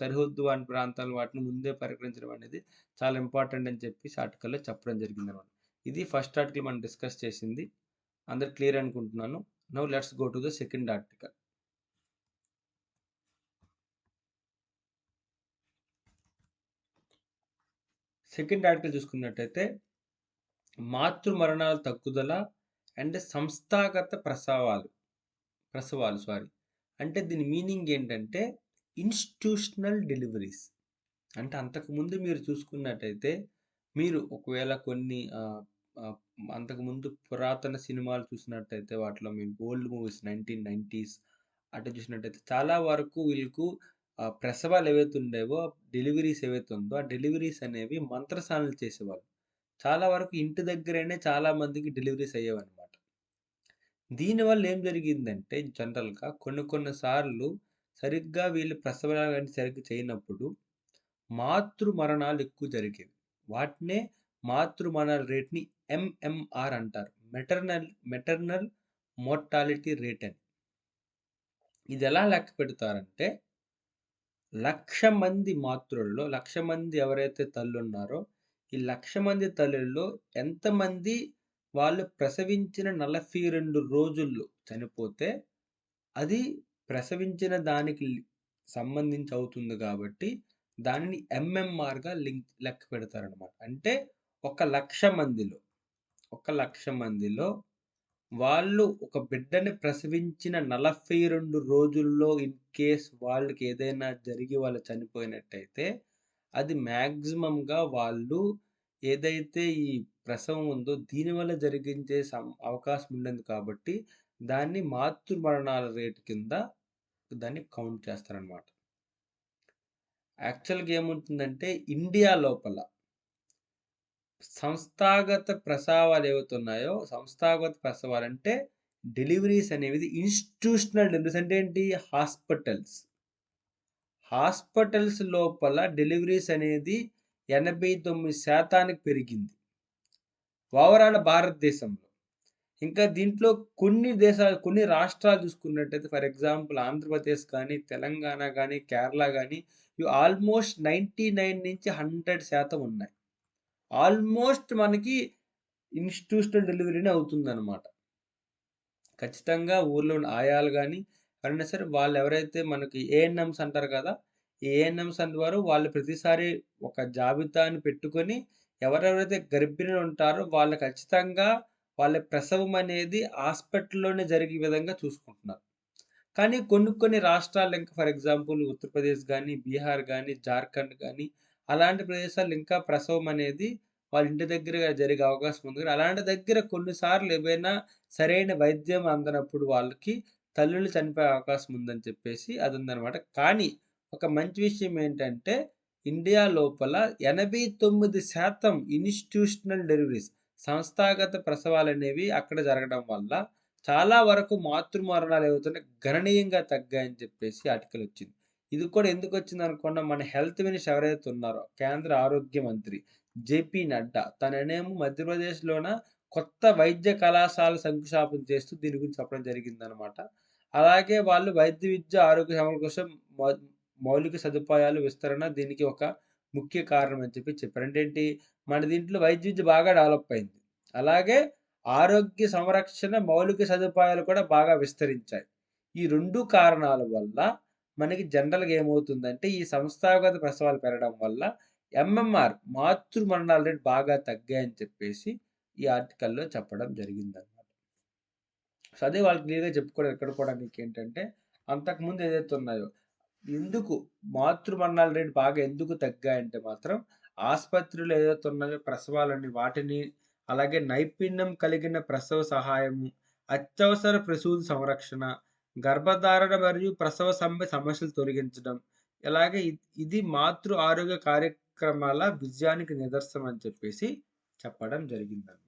సరిహద్దు అని ప్రాంతాల వాటిని ముందే పరిగణించడం అనేది చాలా ఇంపార్టెంట్ అని చెప్పేసి ఆర్టికల్‌లో చెప్పడం జరిగిందనమాట. ఇది ఫస్ట్ ఆర్టికల్ మనం డిస్కస్ చేసింది. అందరికి క్లియర్ అనుకుంటున్నాను. Now let's go to the second article. Second article చూసుకున్నట్టయితే మాతృ మరణాల తగ్గుదల అండ్ సంస్థాగత ప్రసవాలు సారీ. అంటే దీని మీనింగ్ ఏంటంటే ఇన్‌స్టిట్యూషనల్ డెలివరీస్. అంటే అంతకుముందు మీరు చూసుకున్నట్టయితే మీరు ఒకవేళ కొన్ని అంతకుముందు పురాతన సినిమాలు చూసినట్టయితే వాటిలో మీరు ఓల్డ్ మూవీస్ 1990s అటు చూసినట్టయితే చాలా వరకు వీళ్ళకు ప్రసవాలు ఏవైతే ఉండేవో డెలివరీస్ ఏవైతే ఉందో ఆ డెలివరీస్ అనేవి మంత్రసానులు చేసేవాళ్ళు. చాలా వరకు ఇంటి దగ్గరైనే చాలా మందికి డెలివరీస్ అయ్యేవన్నమాట. దీనివల్ల ఏం జరిగిందంటే జనరల్‌గా కొన్ని సార్లు సరిగ్గా వీళ్ళు ప్రసవాలు గాని సరిగ్గా చేయనప్పుడు మాతృ మరణాలు ఎక్కువ జరిగేవి. వాటినే మాతృ మరణాల రేట్‌ని ఎంఎంఆర్ అంటారు. మెటర్నల్ మోర్టాలిటీ రేట్ అని. ఇదెలా లెక్క పెడతారంటే 1,00,000 మంది మాతృల్లో 1,00,000 మంది ఎవరైతే తల్లున్నారో ఈ 1,00,000 మంది తల్లుల్లో ఎంతమంది వాళ్ళు ప్రసవించిన 42 రోజుల్లో చనిపోతే అది ప్రసవించిన దానికి సంబంధించి అవుతుంది కాబట్టి దానిని ఎంఎంఆర్‌గా లెక్క పెడతారనమాట. అంటే ఒక 1,00,000 మందిలో, ఒక 1,00,000 మందిలో వాళ్ళు ఒక బిడ్డని ప్రసవించిన 42 రోజుల్లో ఇన్ కేస్ వాళ్ళకి ఏదైనా జరిగి వాళ్ళు చనిపోయినట్టయితే అది మాక్సిమమ్‌గా వాళ్ళు ఏదైతే ఈ ప్రసవం ఉందో దీనివల్ల జరిగించే అవకాశం ఉండదు కాబట్టి దాన్ని మాతృ మరణాల రేట్ కింద దాన్ని కౌంట్ చేస్తారనమాట. యాక్చువల్‌గా ఏముంటుందంటే ఇండియా లోపల సంస్థాగత ప్రసవాలు ఏవైతే ఉన్నాయో సంస్థాగత ప్రసవాలంటే డెలివరీస్ అనేవి ఇన్‌స్టిట్యూషనల్ డెలివరీస్ అంటే ఏంటి? హాస్పిటల్స్ లోపల డెలివరీస్ అనేది 89% పెరిగింది. ఓవరాల్ భారతదేశంలో. ఇంకా దీంట్లో కొన్ని రాష్ట్రాలు చూసుకున్నట్టయితే ఫర్ ఎగ్జాంపుల్ ఆంధ్రప్రదేశ్ కానీ, తెలంగాణ గానీ, కేరళ గానీ ఇవి ఆల్మోస్ట్ 99-100% ఉన్నాయి. ఆల్మోస్ట్ మనకి ఇన్‌స్టిట్యూషనల్ డెలివరీనే అవుతుందనమాట. ఖచ్చితంగా ఊర్లోని ఆయాలు గానీ, ఎవరైనా సరే వాళ్ళెవరైతే మనకి ఏఎన్ఎమ్స్ అంటారు కదా! ఈ ఏఎన్ఎమ్స్ అనేవారు వాళ్ళు ప్రతిసారి ఒక జాబితాని పెట్టుకొని ఎవరెవరైతే గర్భిణులు ఉంటారో వాళ్ళు ఖచ్చితంగా వాళ్ళ ప్రసవం అనేది హాస్పిటల్‌లోనే జరిగే విధంగా చూసుకుంటున్నారు. కానీ కొన్ని రాష్ట్రాలు ఇంకా ఫర్ ఎగ్జాంపుల్ ఉత్తరప్రదేశ్ గానీ, బీహార్ గానీ, జార్ఖండ్ గానీ అలాంటి ప్రదేశాల్లో ఇంకా ప్రసవం అనేది వాళ్ళ ఇంటి దగ్గర జరిగే అవకాశం ఉంది. కానీ అలాంటి దగ్గర కొన్ని సార్లు ఏవైనా సరైన వైద్యం అందనప్పుడు వాళ్ళకి తల్లులు చనిపోయే అవకాశం ఉందని చెప్పేసి అదుందనమాట. కానీ ఒక మంచి విషయం ఏంటంటే ఇండియా లోపల 89% ఇన్‌స్టిట్యూషనల్ డెలివరీస్ సంస్థాగత ప్రసవాలనేవి అక్కడ జరగడం వల్ల చాలా వరకు మాతృ మరణాలు ఏవవుతున్నాయి గణనీయంగా తగ్గాయని చెప్పేసి ఆర్టికల్ వచ్చింది. ఇది కూడా ఎందుకొచ్చిందనుకున్న మన హెల్త్ మినిస్టర్ ఎవరైతే ఉన్నారో కేంద్ర ఆరోగ్య మంత్రి జేపీ నడ్డా తననేమో మధ్యప్రదేశ్‌లోన కొత్త వైద్య కళాశాల శంకుస్థాపన చేస్తూ దీని గురించి చెప్పడం జరిగిందనమాట. అలాగే వాళ్ళు వైద్య విద్య ఆరోగ్య సేవల కోసం మౌ మౌలిక సదుపాయాలు విస్తరణ దీనికి ఒక ముఖ్య కారణం అని చెప్పారు. అంటే ఏంటి మన దీంట్లో వైద్య విద్య బాగా డెవలప్ అయింది. అలాగే ఆరోగ్య సంరక్షణ మౌలిక సదుపాయాలు కూడా బాగా విస్తరించాయి. ఈ 2 కారణాల వల్ల మనకి జనరల్‌గా ఏమవుతుందంటే ఈ సంస్థాగత ప్రసవాలు పెరగడం వల్ల ఎంఎంఆర్ మాతృ మరణాల రేట్ బాగా తగ్గాయని చెప్పేసి ఈ ఆర్టికల్‌లో చెప్పడం జరిగిందనమాట. సో, అదే వాళ్ళు క్లియర్‌గా ఇక్కడ కూడా మీకేంటంటే అంతకుముందు ఏదైతే ఉన్నాయో ఎందుకు మాతృ మరణాల రేట్ బాగా ఎందుకు తగ్గాయంటే మాత్రం ఆస్పత్రులు ఏదైతే ఉన్నాయో ప్రసవాలని వాటిని అలాగే నైపుణ్యం కలిగిన ప్రసవ సహాయము, అత్యవసర ప్రసూతి సంరక్షణ, గర్భధారణ మరియు ప్రసవ సమస్యలు తొలగించడం. ఇలాగే ఇది మాతృ ఆరోగ్య కార్యక్రమాల విజయానికి నిదర్శనం అని చెప్పేసి చెప్పడం జరిగిందనమాట.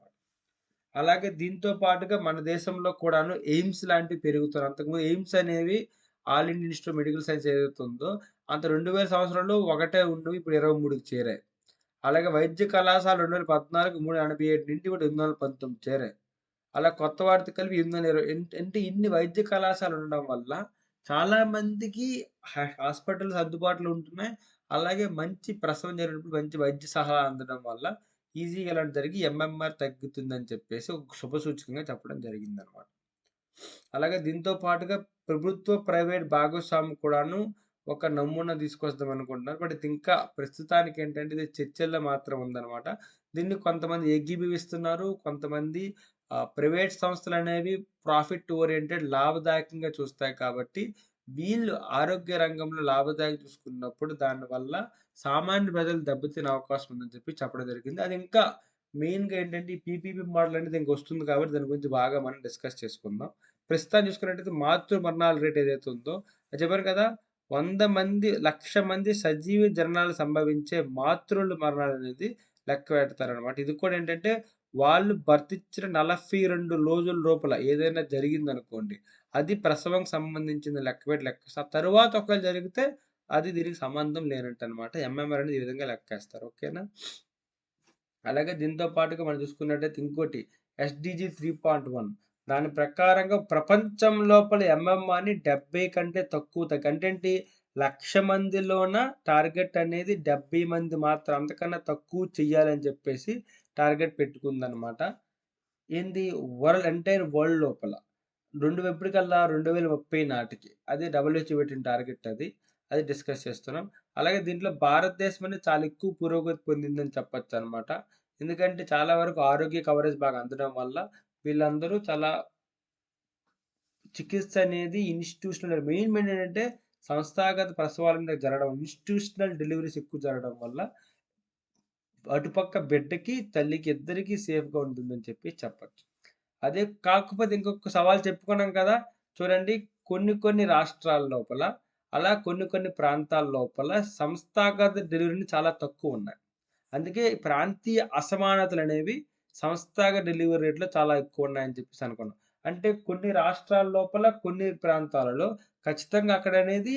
అలాగే దీంతో పాటుగా మన దేశంలో కూడాను ఎయిమ్స్ లాంటివి పెరుగుతున్నాయి. అంతకుముందు ఎయిమ్స్ అనేవి all Indian institute of medical science ఏదైతే ఉందో అంత 2000 సంవత్సరంలో ఒకటే ఉండేవి. ఇప్పుడు 23కి చేరాయి. అలాగే వైద్య కళాశాల 2014 387 నుండి కూడా 819 చేరాయి. అలా కొత్త వారితో కలిపి 820 అంటే ఇన్ని వైద్య కళాశాలలు ఉండడం వల్ల చాలా మందికి హాస్పిటల్స్ అందుబాటులో ఉంటున్నాయి. అలాగే మంచి ప్రసవం జరిగినప్పుడు మంచి వైద్య సలహా అందడం వల్ల ఈజీగా ఇలాంటి జరిగి ఎంఎంఆర్ తగ్గుతుందని చెప్పేసి ఒక శుభసూచకంగా చెప్పడం జరిగిందనమాట. అలాగే దీంతో పాటుగా ప్రభుత్వ, ప్రైవేట్ భాగస్వామ్యం కూడాను ఒక నమూనా తీసుకొద్దాం అనుకుంటున్నారు. బట్ ఇది ఇంకా ప్రస్తుతానికి ఏంటంటే ఇది చర్చల్లో మాత్రం ఉందనమాట. దీన్ని కొంతమంది ఏకీభవిస్తున్నారు. కొంతమంది ప్రైవేట్ సంస్థలనేవి ప్రాఫిట్ ఓరియెంటెడ్ లాభదాయకంగా చూస్తాయి కాబట్టి, వీళ్ళు ఆరోగ్య రంగంలో లాభదాయకంగా చూసుకున్నప్పుడు దానివల్ల సామాన్య ప్రజలు దెబ్బతినే అవకాశం ఉందని చెప్పడం జరిగింది. అది ఇంకా మెయిన్‌గా ఏంటంటే ఈ పీపీపీ మోడల్ అనేది ఇంకొస్తుంది కాబట్టి దాని గురించి బాగా మనం డిస్కస్ చేసుకుందాం. ప్రస్తుతాన్ని చూసుకున్నట్టయితే మాతృ మరణాల రేట్ ఏదైతే ఉందో అది చెప్పాను కదా! 100 మంది 1,00,000 మంది సజీవ జననాలు సంభవించే మాతృల మరణాలనేది లెక్క పెడతారనమాట. ఇది కూడా ఏంటంటే వాళ్ళు భర్తిచ్చిన 42 రోజుల లోపల ఏదైనా జరిగిందనుకోండి, అది ప్రసవంకి సంబంధించింది లెక్కేస్తారు. తరువాత ఒకవేళ జరిగితే అది దీనికి సంబంధం లేనట్టనమాట. ఎంఎంఆర్ అనేది ఈ విధంగా లెక్కేస్తారు. ఓకేనా? అలాగే దీంతో పాటుగా మనం చూసుకున్నట్టయితే ఇంకోటి ఎస్‌డిజి 3.1 దాని ప్రకారంగా ప్రపంచం లోపల ఎంఎంఆర్‌ని 70 కంటే తక్కువ అంటే ఏంటి 1,00,000 మందిలోన టార్గెట్ అనేది 70 మంది మాత్రం అంతకన్నా తక్కువ చెయ్యాలని చెప్పేసి టార్గెట్ పెట్టుకుందనమాట. ఏంది ఎంటైర్ వరల్డ్ లోపల. ఎప్పటికల్లా 2030 నాటికి. అది డబ్ల్యూహెచ్ఓ పెట్టిన టార్గెట్ అది. అది డిస్కస్ చేస్తున్నాం. అలాగే దీంట్లో భారతదేశం అనేది చాలా ఎక్కువ పురోగతి పొందిందని చెప్పొచ్చనమాట. ఎందుకంటే చాలా వరకు ఆరోగ్య కవరేజ్ బాగా అందడం వల్ల వీళ్ళందరూ చాలా చికిత్స అనేది ఇన్‌స్టిట్యూషనల్ మెయిన్ ఏంటంటే సంస్థాగత ప్రసవాల మీద జరగడం, ఇన్‌స్టిట్యూషనల్ డెలివరీస్ ఎక్కువ జరగడం వల్ల అటుపక్క బిడ్డకి, తల్లికి ఇద్దరికీ సేఫ్‌గా ఉంటుందని చెప్పొచ్చు. అదే కాకపోతే ఇంకొక సవాల్ చెప్పుకున్నాం కదా! చూడండి కొన్ని రాష్ట్రాల లోపల, అలా కొన్ని ప్రాంతాల లోపల సంస్థాగత డెలివరీలు చాలా తక్కువున్నాయి. అందుకే ప్రాంతీయ అసమానతలనేవి సంస్థాగత డెలివరీ రేట్‌లో చాలా ఎక్కువున్నాయని చెప్పేసి అనుకున్నాం. అంటే కొన్ని రాష్ట్రాల లోపల, కొన్ని ప్రాంతాలలో ఖచ్చితంగా అక్కడనేది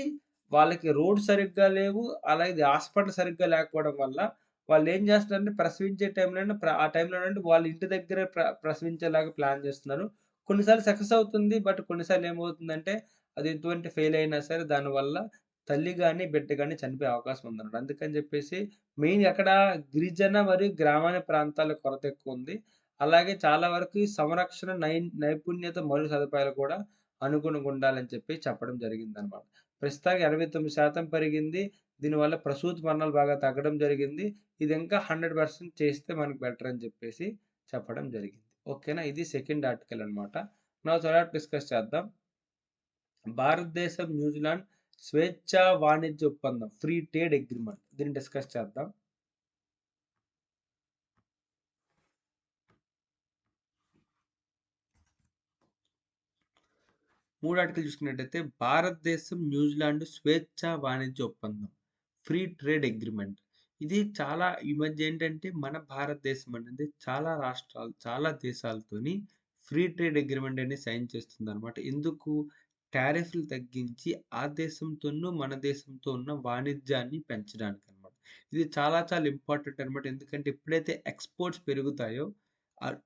వాళ్ళకి రోడ్ సరిగ్గా లేవు. అలాగే హాస్పిటల్ సరిగ్గా లేకపోవడం వల్ల వాళ్ళేం జేస్తున్నారంటే ప్రసవించే టైంలోనే ఆ టైంలోనంటే వాళ్ళ ఇంటి దగ్గరే ప్రసవించేలాగా ప్లాన్ జేస్తున్నారు. కొన్నిసార్లు సక్సెస్ అవుతుంది. బట్ కొన్నిసార్లు ఏమవుతుందంటే అది ఎటువంటి ఫెయిల్ అయినా సరే దానివల్ల తల్లి గాని, బిడ్డ గాని చనిపోయే అవకాశం ఉందన్నమాట. అందుకని జెప్పేసి మెయిన్ ఎక్కడ గిరిజన మరియు గ్రామీణ ప్రాంతాల కొరత ఎక్కువుంది. అలాగే చాలా వరకు ఈ సంరక్షణ నైపుణ్యత మౌలిక సదుపాయాలు కూడా అనుగుణంగా ఉండాలని చెప్పడం జరిగిందనమాట. ప్రస్తుతానికి 89% పెరిగింది. దీనివల్ల ప్రసూతి మరణాలు బాగా తగ్గడం జరిగింది. ఇది ఇంకా 100% చేస్తే మనకు బెటర్ అని చెప్పడం జరిగింది. ఓకేనా? ఇది సెకండ్ ఆర్టికల్ అన్నమాట. నౌ థర్డ్ డిస్కస్ చేద్దాం. భారతదేశం, న్యూజిలాండ్ స్వేచ్ఛా వాణిజ్య ఒప్పందం ఫ్రీ ట్రేడ్ అగ్రీమెంట్ దీన్ని డిస్కస్ చేద్దాం. మూడో ఆర్టికల్ చూసుకున్నట్టయితే భారతదేశం, న్యూజిలాండ్ స్వేచ్ఛా వాణిజ్య ఒప్పందం ఫ్రీ ట్రేడ్ అగ్రీమెంట్. ఇది చాలా ఈ మధ్య ఏంటంటే మన భారతదేశం అనేది చాలా రాష్ట్రాలు, చాలా దేశాలతోని ఫ్రీ ట్రేడ్ అగ్రీమెంట్ అనేది సైన్ చేస్తుందనమాట. ఎందుకు? టారిఫ్‌లు తగ్గించి ఆ దేశంతోను, మన దేశంతో ఉన్న వాణిజ్యాన్ని పెంచడానికనమాట. ఇది చాలా చాలా ఇంపార్టెంట్ అనమాట. ఎందుకంటే ఎప్పుడైతే ఎక్స్‌పోర్ట్స్ పెరుగుతాయో,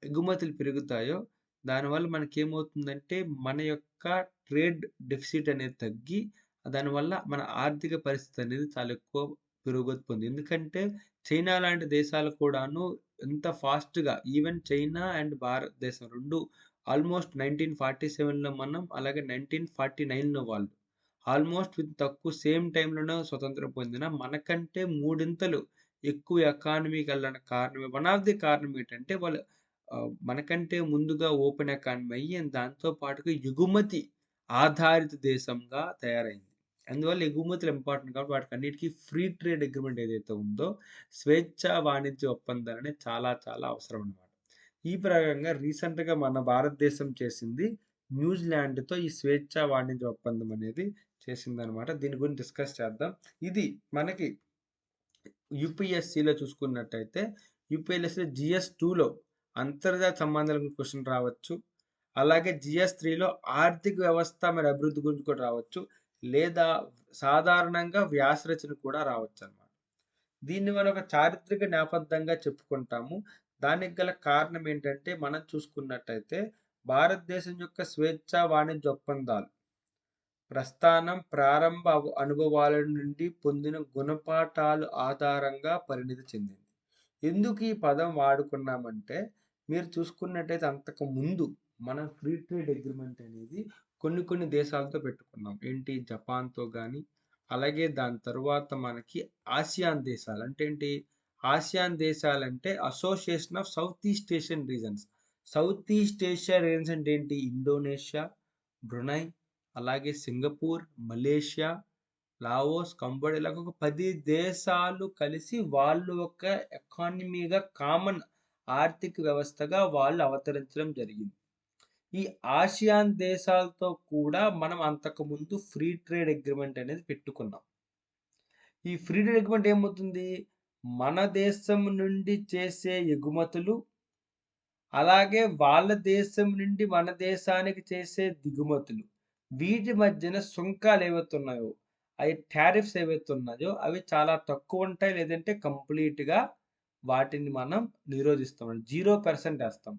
ఎగుమతులు పెరుగుతాయో దానివల్ల మనకేమవుతుందంటే మన యొక్క ట్రేడ్ డెఫిసిట్ అనేది తగ్గి దానివల్ల మన ఆర్థిక పరిస్థితి అనేది చాలా ఎక్కువ పురోగతి పొందింది. ఎందుకంటే చైనా లాంటి దేశాలు కూడాను ఎంత ఫాస్ట్‌గా ఈవెన్ చైనా అండ్ భారతదేశం 2 ఆల్మోస్ట్ 1947లో మనం, అలాగే 1949లో వాళ్ళు. ఆల్మోస్ట్ విత్ తక్కువ సేమ్ టైమ్‌లోనే స్వతంత్రం పొందిన మనకంటే మూడింతలు ఎక్కువ ఎకానమీకి వెళ్ళడానికి కారణం వన్ ఆఫ్ ది కారణం ఏంటంటే వాళ్ళు మనకంటే ముందుగా ఓపెన్ ఎకానమీ అయ్యి దాంతో పాటుగా ఎగుమతి ఆధారిత దేశంగా తయారైంది. అందువల్ల ఎగుమతులు ఇంపార్టెంట్ కాబట్టి వాటికన్నిటికి ఫ్రీ ట్రేడ్ అగ్రీమెంట్ ఏదైతే ఉందో స్వేచ్ఛా వాణిజ్య ఒప్పందాలనేవి చాలా చాలా అవసరం అన్నమాట. ఈ ప్రకారంగా రీసెంట్‌గా మన భారతదేశం చేసింది న్యూజిలాండ్‌తో ఈ స్వేచ్ఛా వాణిజ్య ఒప్పందం అనేది చేసిందనమాట. దీని గురించి డిస్కస్ చేద్దాం. ఇది మనకి యూపీఎస్‌సిలో చూసుకున్నట్టయితే యూపీఎస్‌సి జీఎస్ 2లో అంతర్జాత సంబంధాల గురించి క్వెషన్ రావచ్చు. అలాగే జీఎస్ 3లో ఆర్థిక వ్యవస్థ మరి అభివృద్ధి గురించి కూడా రావచ్చు. లేదా సాధారణంగా వ్యాస రచన కూడా రావచ్చనమాట. దీన్ని మనం ఒక చారిత్రక నేపథ్యంగా చెప్పుకుంటాము. దానికి గల కారణం ఏంటంటే మనం చూసుకున్నట్టయితే భారతదేశం యొక్క స్వేచ్ఛా వాణిజ్య ఒప్పందాలు ప్రస్థానం ప్రారంభ అనుభవాల నుండి పొందిన గుణపాఠాలు ఆధారంగా పరిణితి చెందింది. ఎందుకు ఈ పదం వాడుకున్నామంటే మీరు చూసుకున్నట్టయితే అంతకు ముందు మనం ఫ్రీ ట్రేడ్ అగ్రిమెంట్ అనేది కొన్ని దేశాలతో పెట్టుకున్నాం. ఏంటి జపాన్‌తో గాని, అలాగే దాని తరువాత మనకి ఆసియాన్ దేశాలు అంటే ఏంటి? ఆసియాన్ దేశాలంటే association of South East Asian regions. South East Asia regions అంటే ఏంటి? ఇండోనేషియా, బ్రునై, అలాగే సింగపూర్, మలేషియా, లావోస్, కంబోడియా ఇలాగ ఒక 10 దేశాలు కలిసి వాళ్ళు ఒక ఎకానమీగా కామన్ ఆర్థిక వ్యవస్థగా వాళ్ళు అవతరించడం జరిగింది. ఈ ఆసియాన్ దేశాలతో కూడా మనం అంతకుముందు ఫ్రీ ట్రేడ్ అగ్రిమెంట్ అనేది పెట్టుకున్నాం. ఈ ఫ్రీ ట్రేడ్ అగ్రిమెంట్ ఏమవుతుంది? మన దేశం నుండి చేసే ఎగుమతులు, అలాగే వాళ్ళ దేశం నుండి మన దేశానికి చేసే దిగుమతులు, వీటి మధ్యన సుంకాలు ఏవైతే ఉన్నాయో, అవి టారిఫ్స్ ఏవైతే ఉన్నాయో అవి చాలా తక్కువ ఉంటాయి. లేదంటే కంప్లీట్‌గా వాటిని మనం నిరోధిస్తాం. 0% ఏస్తాం.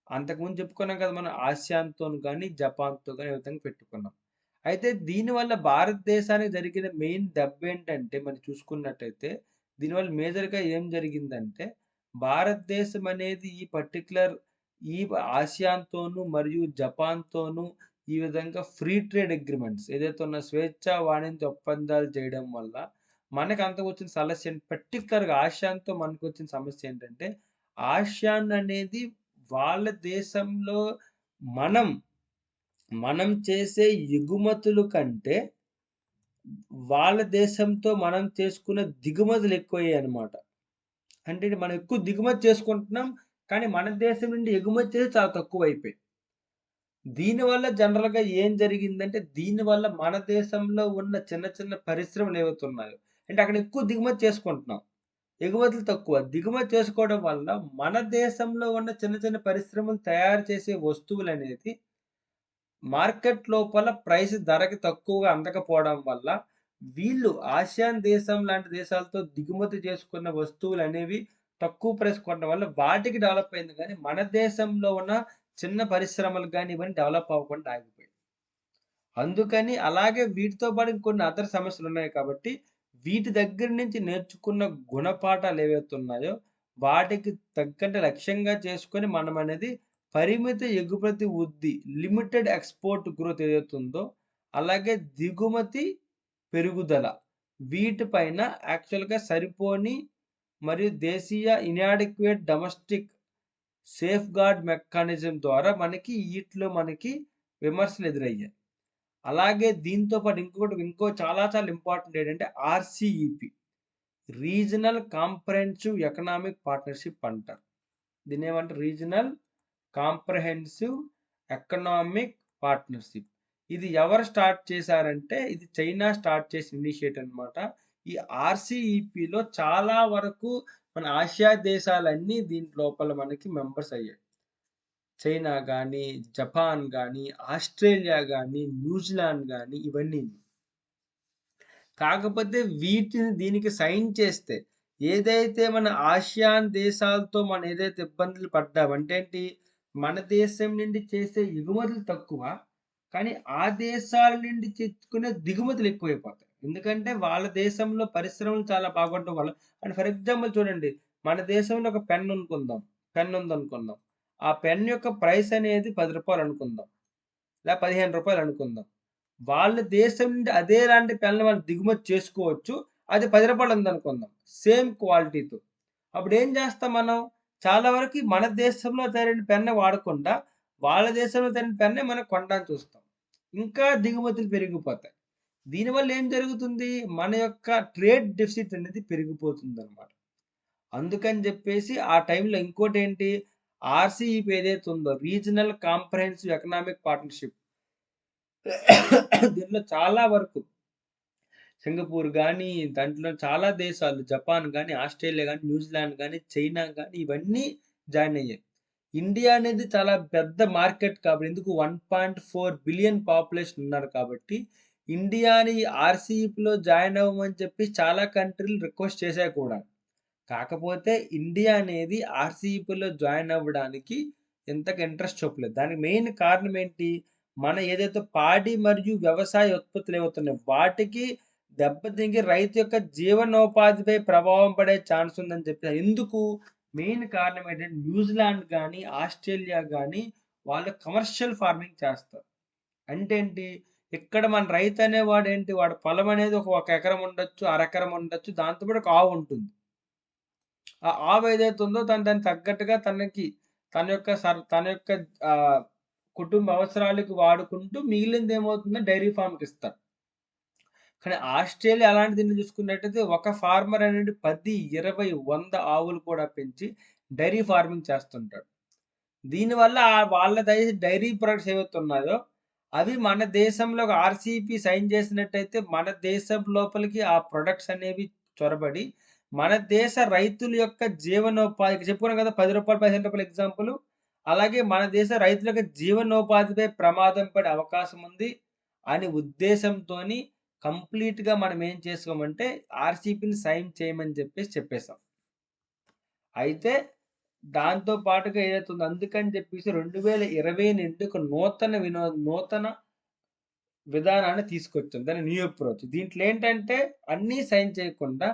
అంతకుముందు చెప్పుకున్నాం కదా! మనం ఆసియాన్‌తోని గాని, జపాన్‌తో గాని ఈ విధంగా పెట్టుకున్నాం. అయితే దీనివల్ల భారతదేశానికి జరిగిన మెయిన్ దెబ్బేంటంటే మనం చూసుకున్నట్టయితే, దీనివల్ల మేజర్‌గా ఏం జరిగిందంటే, భారతదేశం అనేది ఈ పర్టిక్యులర్ ఈ ఆసియాన్‌తోను మరియు జపాన్‌తోను ఈ విధంగా ఫ్రీ ట్రేడ్ అగ్రీమెంట్స్ ఏదైతే ఉన్న స్వేచ్ఛా వాణిజ్య ఒప్పందాలు చేయడం వల్ల మనకు అంతకొచ్చిన సమస్య పర్టిక్యులర్‌గా ఆసియాన్‌తో మనకొచ్చిన సమస్య ఏంటంటే, ఆసియాన్ అనేది వాళ్ళ దేశంలో మనం, మనం చేసే ఎగుమతులు కంటే వాళ్ళ దేశంతో మనం చేసుకున్న దిగుమతులు ఎక్కువయ్యాయన్నమాట. అంటే మనం ఎక్కువ దిగుమతి చేసుకుంటున్నాం. కానీ మన దేశం నుండి ఎగుమతి చేసేది చాలా తక్కువైపోయాయి. దీనివల్ల జనరల్‌గా ఏం జరిగిందంటే, దీనివల్ల మన దేశంలో ఉన్న చిన్న పరిశ్రమలు ఏవైతే ఉన్నాయో, అంటే అక్కడ ఎక్కువ దిగుమతి చేసుకుంటున్నాం. ఎగుమతులు తక్కువ. దిగుమతి చేసుకోవడం వల్ల మన దేశంలో ఉన్న చిన్న పరిశ్రమలు తయారు చేసే వస్తువులనేది మార్కెట్ లోపల ప్రైస్ ధరకి తక్కువగా అందకపోవడం వల్ల, వీళ్ళు ఆసియాన్ దేశం లాంటి దేశాలతో దిగుమతి చేసుకున్న వస్తువులనేవి తక్కువ ప్రైస్ కొనడం వల్ల వాటికి డెవలప్ అయింది గానీ, మన దేశంలో ఉన్న చిన్న పరిశ్రమలు గాని ఇవన్నీ డెవలప్ అవ్వకుండా ఆగిపోయాయి. అందుకని అలాగే వీటితో పాటు ఇంకొన్ని అదర్ సమస్యలున్నాయి కాబట్టి, వీటి దగ్గర నుంచి నేర్చుకున్న గుణపాఠాలు ఏవైతే ఉన్నాయో, వాటికి తగ్గట్టు లక్ష్యంగా చేసుకొని మనమనేది పరిమిత ఎగుమతి వృద్ధి, లిమిటెడ్ ఎక్స్‌పోర్ట్ గ్రోత్ ఏదైతే ఉందో, అలాగే దిగుమతి పెరుగుదల వీటిపైన యాక్చువల్‌గా సరిపోని మరియు దేశీయ ఇనాడిక్వేట్ డొమెస్టిక్ సేఫ్‌గార్డ్ మెకానిజం ద్వారా మనకి ఈటిలో మనకి విమర్శలు ఎదురయ్యాయి. అలాగే దీంతో పాటు ఇంకో చాలా ఇంపార్టెంట్ ఏంటంటే RCEP. Regional comprehensive economic partnership అంటారు. దీన్నేమంటారు? Regional comprehensive economic partnership. ఇది ఎవరు స్టార్ట్ చేశారంటే, ఇది చైనా స్టార్ట్ చేసిన ఇనిషియేటివ్ అన్నమాట. ఈ ఆర్‌సీఈపీలో చాలా వరకు మన ఆసియా దేశాలన్నీ దీని లోపల మనకి మెంబర్స్ అయ్యాయి. చైనా గాని, జపాన్ గాని, ఆస్ట్రేలియా గాని, న్యూజిలాండ్ గాని ఇవన్నీ. కాకపోతే దీనికి సైన్ చేస్తే ఏదైతే మన ఆసియాన్ దేశాలతో మనం ఏదైతే ఇబ్బందులు పడ్డామో అంటే ఏంటి? మన దేశం నుండి చేసే ఎగుమతులు తక్కువ. కానీ ఆ దేశాల నుండి తెచ్చుకునే దిగుమతులు ఎక్కువైపోతాయి. ఎందుకంటే వాళ్ళ దేశంలో పరిశ్రమలు చాలా బాగుండడం వల్ల అండ్ ఫర్ ఎగ్జాంపుల్ చూడండి. మన దేశంలో ఒక పెన్ అనుకుందాం. పెన్ ఉందనుకుందాం. ఆ పెన్ యొక్క ప్రైస్ అనేది రూ. 10 అనుకుందాం. లేదా రూ. 15 అనుకుందాం. వాళ్ళ దేశం నుండి అదేలాంటి పెన్ను వాళ్ళు దిగుమతి చేసుకోవచ్చు. అది రూ. 10 ఉందనుకుందాం. సేమ్ క్వాలిటీతో. అప్పుడేం చేస్తాం మనం? చాలా వరకి మన దేశంలో తయారైన పెన్ను వాడకుండా, వాళ్ళ దేశంలో తయారైన పెన్నే మనం కొనడానికి చూస్తాం. ఇంకా దిగుమతులు పెరిగిపోతాయి. దీనివల్ల ఏం జరుగుతుంది? మన యొక్క ట్రేడ్ డెఫిసిట్ అనేది పెరిగిపోతుందన్నమాట. అందుకని జెప్పేసి ఆ టైంలో ఇంకోటేంటి? ఆర్‌సీఈపీ ఏదైతే ఉందో రీజనల్ కాంప్రహెన్సివ్ ఎకనామిక్ పార్ట్నర్‌షిప్ దీంట్లో చాలా వరకు సింగపూర్ గానీ, దాంట్లో చాలా దేశాలు జపాన్ గానీ, ఆస్ట్రేలియా గానీ, న్యూజిలాండ్ గానీ, చైనా గానీ ఇవన్నీ జాయిన్ అయ్యాయి. ఇండియా అనేది చాలా పెద్ద మార్కెట్ కాబట్టి ఎందుకు 1.4 బిలియన్ పాపులేషన్ ఉన్నారు కాబట్టి, ఇండియాని ఆర్‌సీఈపీలో జాయిన్ అవ్వమని చెప్పి చాలా కంట్రీలు రిక్వెస్ట్ చేశాయి కూడా. కాకపోతే ఇండియా అనేది ఆర్‌సీఈపీలో జాయిన్ అవ్వడానికి ఇంతగా ఇంట్రెస్ట్ చూపలేదు. దానికి మెయిన్ కారణం ఏంటి? మన ఏదైతే పాడి మరియు వ్యవసాయ ఉత్పత్తులు ఏవవుతున్నాయో వాటికి దెబ్బతింగి రైతు యొక్క జీవనోపాధిపై ప్రభావం పడే ఛాన్స్ ఉందని చెప్పారు. ఎందుకు? మెయిన్ కారణం ఏంటంటే న్యూజిలాండ్ గాని, ఆస్ట్రేలియా గాని వాళ్ళు కమర్షియల్ ఫార్మింగ్ చేస్తారు. అంటే ఏంటి? ఇక్కడ మన రైతు అనేవాడేంటి? వాడి పొలం అనేది ఒక ఎకరం ఉండొచ్చు, అరెకరం ఉండొచ్చు. దాంతో పాటు ఒక ఆవు ఉంటుంది. ఆ ఆవు ఏదైతే ఉందో దానికి తగ్గట్టుగా తన యొక్క ఆహ్, కుటుంబ అవసరాలకి వాడుకుంటూ మిగిలిందేమవుతుందో డైరీ ఫార్మ్‌కిస్తాడు. కానీ ఆస్ట్రేలియా అలాంటి దీన్ని చూసుకున్నట్టయితే ఒక ఫార్మర్ అనేది 10, 20, 100 ఆవులు కూడా పెంచి డైరీ ఫార్మింగ్ చేస్తుంటాడు. దీనివల్ల వాళ్ళ డైరీ ప్రొడక్ట్స్ ఏవైతే ఉన్నాయో, అవి మన దేశంలో ఆర్‌సీపీ సైన్ చేసినట్టయితే మన దేశం లోపలికి ఆ ప్రొడక్ట్స్ అనేవి చొరబడి, మన దేశ రైతుల యొక్క జీవనోపాధికి చెప్పుకున్నాం కదా! రూ. 10, రూ. 15 ఎగ్జాంపులు. అలాగే మన దేశ రైతుల యొక్క జీవనోపాధిపై ప్రమాదం పడే అవకాశం ఉంది అని ఉద్దేశంతోని కంప్లీట్‌గా మనం ఏం చేసామంటే ఆర్‌సీపీని సైన్ చేయమని చెప్పేసాం. అయితే దాంతో పాటుగా ఏదైతే ఉందో అందుకని చెప్పేసి 2020 నుండి ఒక నూతన విధానాన్ని తీసుకొచ్చాం. దాన్ని న్యూ అప్రోచ్. దీంట్లో ఏంటంటే అన్నీ సైన్ చేయకుండా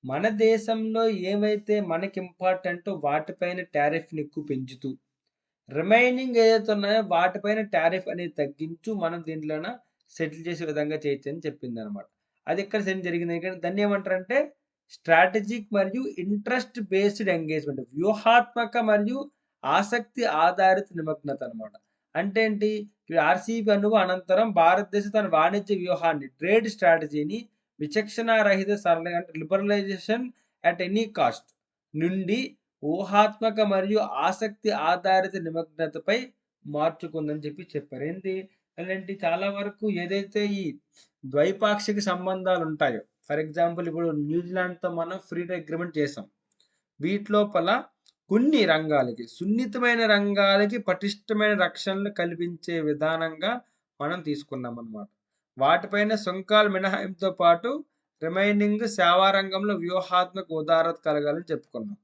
మన దేశంలో ఏవైతే మనకి ఇంపార్టెంటో వాటిపైన టారిఫ్‌ని ఎక్కువ పెంచుతూ, రిమైనింగ్ ఏదైతే ఉన్నాయో వాటిపైన టారిఫ్ అనేది తగ్గించు మనం దీంట్లోన సెటిల్ చేసే విధంగా చేయొచ్చని చెప్పిందనమాట. అది ఎక్కడ సైన్ జరిగింది. దాన్నేమంటారంటే స్ట్రాటజిక్ మరియు ఇంట్రెస్ట్ బేస్డ్ ఎంగేజ్‌మెంట్. వ్యూహాత్మక మరియు ఆసక్తి ఆధారిత నిమగ్నత అనమాట. అంటే ఏంటి? ఈ ఆర్‌సీపీ అనంతరం భారతదేశం తన వాణిజ్య వ్యూహాన్ని, ట్రేడ్ స్ట్రాటజీని విచక్షణారహిత సరళి అంటే లిబరలైజేషన్ అట్ ఎనీ కాస్ట్ నుండి ఊహాత్మక మరియు ఆసక్తి ఆధారిత నిమగ్నతపై మార్చుకుందని చెప్పారు. ఏంటి చాలా వరకు ఏదైతే ఈ ద్వైపాక్షిక సంబంధాలుంటాయో, ఫర్ ఎగ్జాంపుల్ ఇప్పుడు న్యూజిలాండ్‌తో మనం ఫ్రీ ట్రేడ్ అగ్రీమెంట్ చేసాం. వీటిలోపల కొన్ని రంగాలకి, సున్నితమైన రంగాలకి పటిష్టమైన రక్షణలు కల్పించే విధానంగా మనం తీసుకున్నామనమాట. వాటిపైన సుంకాల మినహాయింపుతో పాటు రిమైనింగ్ సేవా రంగంలో వ్యూహాత్మక ఉదారత కలగాలని చెప్పుకున్నాం.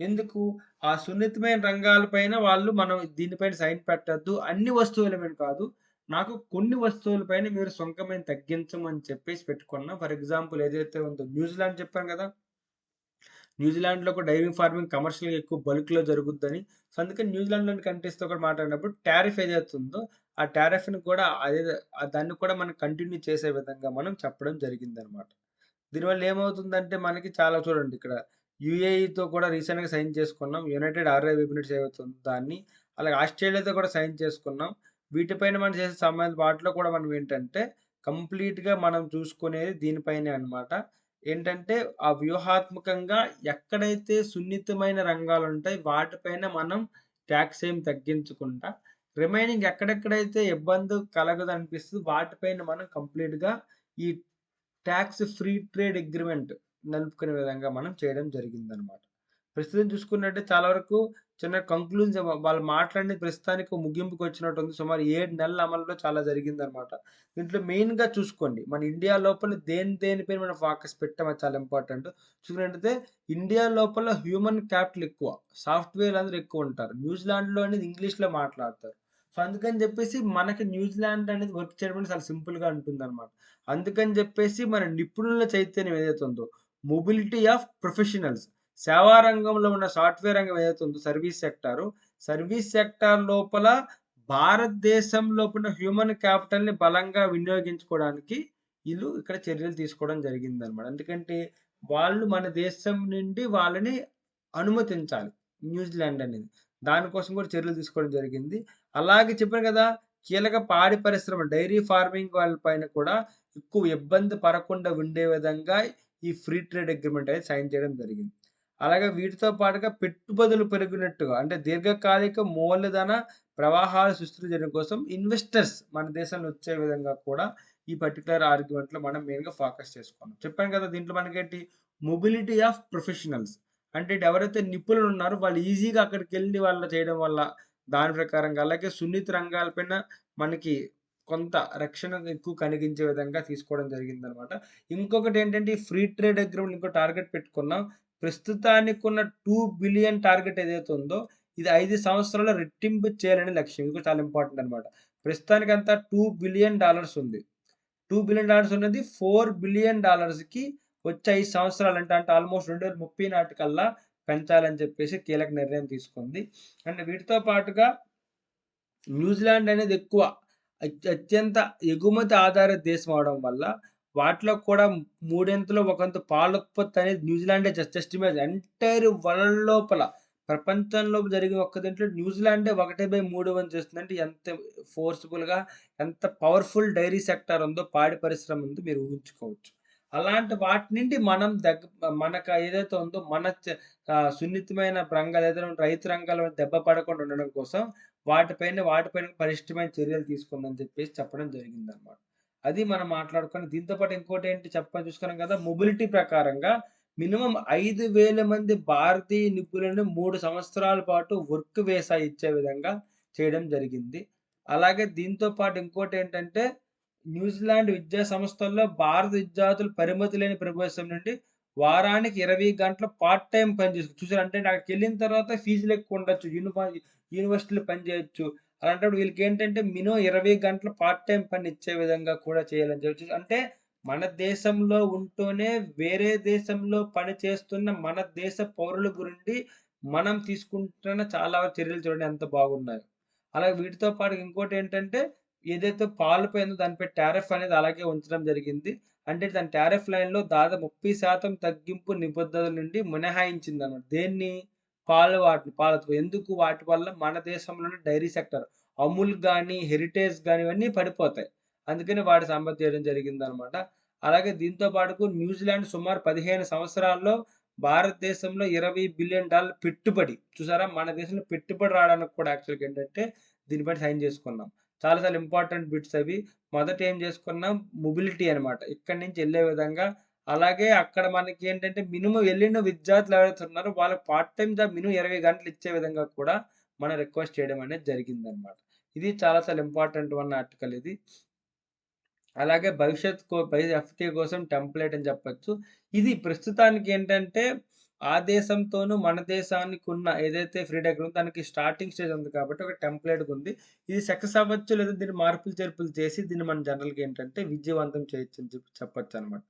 ఎందుకు? ఆ సున్నితమైన రంగాలపైన మనం దీనిపైన సైన్ పెట్టొద్దు. అన్ని వస్తువుల మీద కాదు. నాకు కొన్ని వస్తువుల పైన మీరు సుంకమేం తగ్గించమని చెప్పేసి పెట్టుకున్నాం. ఫర్ ఎగ్జాంపుల్ ఏదైతే ఉందో న్యూజిలాండ్ చెప్పాను గదా! న్యూజిలాండ్‌లో కూడా డైరీ ఫార్మింగ్ కమర్షియల్‌గా ఎక్కువ బల్క్‌లో జరుగుద్దని. సో, అందుకని న్యూజిలాండ్‌లోని కంట్రీస్‌తో కూడా మాట్లాడినప్పుడు టారిఫ్ ఏదైతే ఉందో, ఆ టారిఫ్‌ని కూడా దాన్ని కూడా మనం కంటిన్యూ చేసే విధంగా మనం చెప్పడం జరిగిందనమాట. దీనివల్ల ఏమవుతుందంటే మనకి చాలా చూడండి ఇక్కడ యూఏఈతో కూడా రీసెంట్‌గా సైన్ చేసుకున్నాం. యునైటెడ్ అరబ్ ఎమిరేట్స్ ఏవైతే ఉందో దాన్ని. అలాగే ఆస్ట్రేలియాతో కూడా సైన్ చేసుకున్నాం. వీటిపైన మనం చేసే వాటిలో కూడా మనం ఏంటంటే కంప్లీట్‌గా మనం చూసుకునేది దీనిపైనే అన్నమాట. ఏంటంటే ఆ వ్యూహాత్మకంగా ఎక్కడైతే సున్నితమైన రంగాలుంటాయి వాటిపైన మనం టాక్స్ ఏమి తగ్గించకుండా రిమైనింగ్ ఎక్కడెక్కడైతే ఇబ్బంది కలగదనిపిస్తదో వాటిపైన మనం కంప్లీట్‌గా ఈ టాక్స్ ఫ్రీ ట్రేడ్ అగ్రీమెంట్ నలుపుకునే విధంగా మనం చేయడం జరిగిందనమాట. ప్రస్తుతం చూసుకున్నట్టే చాలా వరకు చిన్న కంక్లూజన్ వాళ్ళు మాట్లాడినది ప్రస్తుతానికి ముగింపుకొచ్చినట్టుంది. సుమారు 7 నెలల అమలులో చాలా జరిగిందనమాట. దీంట్లో మెయిన్‌గా చూసుకోండి. మన ఇండియా లోపల దేనిపైన మనం ఫోకస్ పెట్టాం అది చాలా ఇంపార్టెంట్. చూసుకున్నట్టయితే ఇండియా లోపల హ్యూమన్ క్యాపిటల్ ఎక్కువ. సాఫ్ట్‌వేర్‌లు అందరూ ఎక్కువుంటారు. న్యూజిలాండ్‌లో అనేది ఇంగ్లీష్‌లో మాట్లాడతారు. సో, అందుకని చెప్పేసి మనకి న్యూజిలాండ్ అనేది వర్క్ చేయడం అనేది చాలా సింపుల్‌గా ఉంటుందనమాట. అందుకని జెప్పేసి మన నిపుణుల చైతన్యం ఏదైతే ఉందో, మొబిలిటీ ఆఫ్ ప్రొఫెషనల్స్ సేవా రంగంలో ఉన్న సాఫ్ట్‌వేర్ రంగం ఏదైతే ఉందో సర్వీస్ సెక్టార్ లోపల భారతదేశం లోపల హ్యూమన్ క్యాపిటల్‌ని బలంగా వినియోగించుకోవడానికి ఈళ్ళు ఇక్కడ చర్యలు తీసుకోవడం జరిగిందనమాట. ఎందుకంటే వాళ్ళు మన దేశం నుండి వాళ్ళని అనుమతించాలి. న్యూజిలాండ్ అనేది. దానికోసం కూడా చర్యలు తీసుకోవడం జరిగింది. అలాగే చెప్పాను గదా! కీలక పాడి పరిశ్రమ డైరీ ఫార్మింగ్ వాళ్ళ పైన కూడా ఎక్కువ ఇబ్బంది పడకుండా ఉండే విధంగా ఈ ఫ్రీ ట్రేడ్ అగ్రీమెంట్ అనేది సైన్ చేయడం జరిగింది. అలాగే వీటితో పాటుగా పెట్టుబడులు పెరిగినట్టుగా అంటే దీర్ఘకాలిక మూలధన ప్రవాహాలు సృష్టించడం కోసం ఇన్వెస్టర్స్ మన దేశంలో వచ్చే విధంగా కూడా ఈ పర్టిక్యులర్ ఆర్గ్యుమెంట్‌లో మనం మెయిన్‌గా ఫోకస్ చేసుకున్నాం. చెప్పాను కదా! దీంట్లో మనకేంటి మొబిలిటీ ఆఫ్ ప్రొఫెషనల్స్ అంటే ఎవరైతే నిపుణులు ఉన్నారో వాళ్ళు ఈజీగా అక్కడికెళ్ళి వాళ్ళు చేయడం వల్ల దాని ప్రకారంగా అలాగే సున్నిత రంగాల పైన మనకి కొంత రక్షణ ఎక్కువ కలిగించే విధంగా తీసుకోవడం జరిగిందనమాట. ఇంకొకటేంటంటే ఈ ఫ్రీ ట్రేడ్ అగ్రీమెంట్ ఇంకో టార్గెట్ పెట్టుకున్నాం. ప్రస్తుతానికున్న 2 బిలియన్ టార్గెట్ ఏదైతే ఉందో ఇది 5 సంవత్సరాల్లో రెట్టింపు చేయాలనే లక్ష్యం. ఇది కూడా చాలా ఇంపార్టెంట్ అనమాట. ప్రస్తుతానికంతా $2 బిలియన్ ఉంది. $2 బిలియన్ ఉన్నది $4 బిలియన్ వచ్చే 5 సంవత్సరాలంటే అంటే ఆల్మోస్ట్ 2030 నాటికల్లా పెంచాలని చెప్పేసి కీలక నిర్ణయం తీసుకుంది. అండ్ వీటితో పాటుగా న్యూజిలాండ్ అనేది ఎక్కువ అత్యంత ఎగుమతి ఆధారిత దేశం అవడం వల్ల వాటిలో కూడా మూడింతలు ఒకంత పాల ఉత్పత్తి అనేది న్యూజిలాండే జస్ట్ ఇమేజిన్ ఎంటైర్ వరల్డ్ లోపల ప్రపంచంలో జరిగే ఒక్క దీంట్లో న్యూజిలాండే 1/3 వంతు చేస్తుంది. అంటే ఎంత ఫోర్స్‌ఫుల్‌గా ఎంత పవర్‌ఫుల్ డైరీ సెక్టార్ ఉందో పాడి పరిశ్రమ ఉందో మీరు ఊహించుకోవచ్చు. అలాంటి వాటి నుండి మనం మనకు ఏదైతే ఉందో సున్నితమైన రంగాలు ఏదైనా రైతు రంగాల దెబ్బ పడకుండా ఉండడం కోసం వాటిపైన పటిష్టమైన చర్యలు తీసుకుందని చెప్పేసి చెప్పడం జరిగిందనమాట. అది మనం మాట్లాడుకొని దీంతో పాటు ఇంకోటేంటి చూసుకున్నాం కదా! మొబిలిటీ ప్రకారంగా మినిమమ్ 5,000 మంది భారతీయ నిపుణులను 3 సంవత్సరాల పాటు వర్క్ వీసా ఇచ్చే విధంగా చేయడం జరిగింది. అలాగే దీంతో పాటు ఇంకోటేంటంటే న్యూజిలాండ్ విద్యా సంస్థల్లో భారత విద్యార్థులు పరిమితి లేని ప్రవేశం నుండి వారానికి 20 గంటలు పార్ట్ టైమ్ పని చూసారా? అంటే అక్కడికెళ్ళిన తర్వాత ఫీజులు ఎక్కువ ఉండొచ్చు. యూనివర్సిటీలో పని చేయొచ్చు. అలాంటప్పుడు వీళ్ళకేంటంటే మినిమమ్ 20 గంటలు పార్ట్ టైమ్ పని ఇచ్చే విధంగా కూడా చేయాలని చెప్పి అంటే మన దేశంలో ఉంటూనే వేరే దేశంలో పని చేస్తున్న మన దేశ పౌరుల గురించి మనం తీసుకుంటున్న చాలా చర్యలు చూడండి ఎంత బాగున్నాయో. అలాగే వీటితో పాటు ఇంకోటేంటంటే ఏదైతే పాలపై ఉందో దానిపై టారిఫ్ అనేది అలాగే ఉంచడం జరిగింది. అంటే దాని టారిఫ్ లైన్‌లో దాదాపు 30% తగ్గింపు నిబద్ధతల నుండి మినహాయించిందన్నమాట. దేన్ని? పాలతో. ఎందుకు? వాటి వల్ల మన దేశంలోనే డైరీ సెక్టర్ అమూల్ గాని, హెరిటేజ్ గాని ఇవన్నీ పడిపోతాయి. అందుకని వాటి సమ్మతి చేయడం జరిగిందన్నమాట. అలాగే దీంతో పాటుకు న్యూజిలాండ్ సుమారు 15 సంవత్సరాల్లో భారతదేశంలో $20 బిలియన్ పెట్టుబడి చూసారా? మన దేశంలో పెట్టుబడి రావడానికి కూడా యాక్చువల్‌గా ఏంటంటే దీనిపైన సైన్ చేసుకున్నాం. చాలా చాలా ఇంపార్టెంట్ బిట్స్ అవి. మొదట ఏం చేసుకున్నాం మొబిలిటీ అనమాట. ఇక్కడి నుంచి ఎళ్ళే విధంగా. అలాగే అక్కడ మనకేంటంటే మినిమమ్ ఎళ్ళిన విద్యార్థులు ఎవరైతే ఉన్నారో వాళ్ళకి పార్ట్ టైమ్ జాబ్ మినిమమ్ 20 గంటలు ఇచ్చే విధంగా కూడా మనం రిక్వెస్ట్ చేయడం అనేది జరిగిందనమాట. ఇది చాలా చాలా ఇంపార్టెంట్ వన్ ఆర్టికల్ ఇది. అలాగే ఎఫ్‌టీఏ కోసం టెంప్లేట్ అని చెప్పొచ్చు. ఇది ప్రస్తుతానికి ఏంటంటే ఆ దేశంతోనూ మన దేశానికున్న ఏదైతే ఫ్రీడమ్ ఉందో దానికి స్టార్టింగ్ స్టేజ్ ఉంది కాబట్టి ఒక టెంప్లేట్‌గా ఉంది. ఇది సక్సెస్ అవ్వచ్చు లేదా దీన్ని మార్పులు చేర్పులు చేసి దీన్ని మనం జనరల్‌గా ఏంటంటే విజయవంతం చేయొచ్చు అని చెప్పొచ్చనమాట.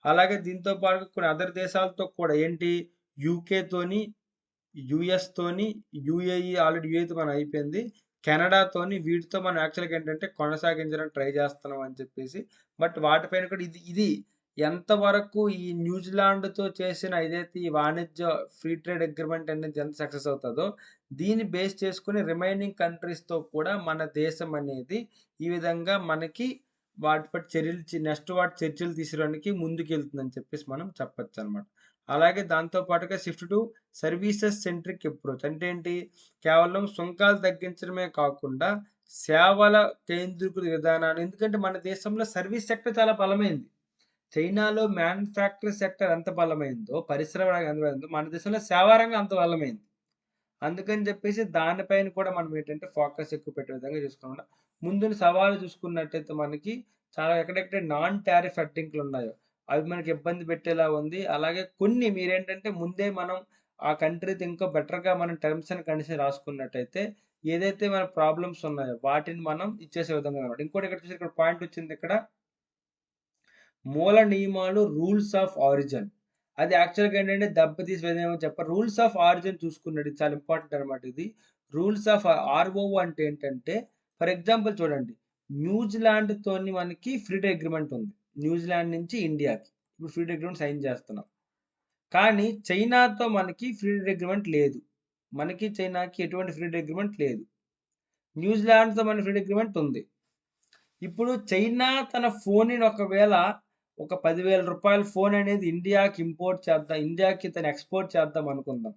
అలాగే దీంతో పాటు కొన్ని అదర్ దేశాలతో కూడా ఏంటి యూకేతోని, యూఎస్‌తోని, యూఏఈతో మన అయిపోయింది. కెనడాతోని వీటితో మనం యాక్చువల్‌గా ఏంటంటే కొనసాగించడానికి ట్రై చేస్తున్నాం అని చెప్పేసి. బట్ వాటిపైన కూడా ఇది ఎంతవరకు ఈ న్యూజిలాండ్‌తో చేసిన ఏదైతే ఈ వాణిజ్య ఫ్రీ ట్రేడ్ అగ్రీమెంట్ అనేది ఎంత సక్సెస్ అవుతదో, దీన్ని బేస్ చేసుకొని రిమైనింగ్ కంట్రీస్‌తో కూడా మన దేశం అనేది ఈ విధంగా మనకి వాటిపై చర్చలు తీసుకోవడానికి ముందుకెళ్తుందని చెప్పేసి మనం చెప్పొచ్చనమాట. అలాగే దాంతో పాటుగా shift to services centric approach అంటే ఏంటి? కేవలం సుంకాలు తగ్గించడమే కాకుండా సేవల కేంద్రీకృత విధానాన్ని ఎందుకంటే మన దేశంలో సర్వీస్ సెక్టర్ చాలా బలమైంది. చైనాలో మ్యానుఫ్యాక్చరింగ్ సెక్టర్ ఎంత బలమైందో, పరిశ్రమ రంగం ఎంత బలమైందో, మన దేశంలో సేవా రంగం అంత బలమైంది. అందుకని చెప్పేసి దానిపైన కూడా మనం ఏంటంటే ఫోకస్ ఎక్కువ పెట్టే విధంగా చూసుకోకుండా ముందున్న సవాలు చూసుకున్నట్టయితే మనకి చాలా ఎక్కడెక్కడ నాన్ టారిఫ్ అడ్డంకులు ఉన్నాయో అవి మనకి ఇబ్బంది పెట్టేలా ఉంది. అలాగే కొన్ని మీరేంటంటే ముందే మనం ఆ కంట్రీతో ఇంకా బెటర్‌గా మనం టర్మ్స్ అండ్ కండిషన్ రాసుకున్నట్టయితే ఏదైతే మన ప్రాబ్లమ్స్ ఉన్నాయో వాటిని మనం ఇచ్చేసే విధంగా అన్నమాట. ఇంకోటి ఇక్కడ చూసి ఇక్కడ పాయింట్ వచ్చింది ఇక్కడ మూల నియమాలు రూల్స్ ఆఫ్ ఆరిజిన్. అది యాక్చువల్‌గా ఏంటంటే దెబ్బతీసే విధంగా చెప్పారు. రూల్స్ ఆఫ్ ఆరిజిన్ చూసుకున్నట్టు చాలా ఇంపార్టెంట్ అనమాట ఇది. రూల్స్ ఆఫ్ ఆర్ఓఓ అంటే ఏంటంటే ఫర్ ఎగ్జాంపుల్ చూడండి. న్యూజిలాండ్‌తోని మనకి ఫ్రీ ట్రేడ్ అగ్రీమెంట్ ఉంది. న్యూజిలాండ్ నుంచి ఇండియాకి. ఇప్పుడు ఫ్రీ ట్రేడ్ అగ్రీమెంట్ సైన్ చేస్తున్నాం. కానీ చైనాతో మనకి ఫ్రీ ట్రేడ్ అగ్రీమెంట్ లేదు. మనకి చైనాకి ఎటువంటి ఫ్రీ ట్రేడ్ అగ్రీమెంట్ లేదు. న్యూజిలాండ్‌తో మన ఫ్రీ ట్రేడ్ అగ్రీమెంట్ ఉంది. ఇప్పుడు చైనా తన ఫోన్‌ని ఒకవేళ ఒక రూ. 10,000 ఫోన్ అనేది ఇండియాకి తను ఎక్స్‌పోర్ట్ చేద్దాం అనుకుందాం.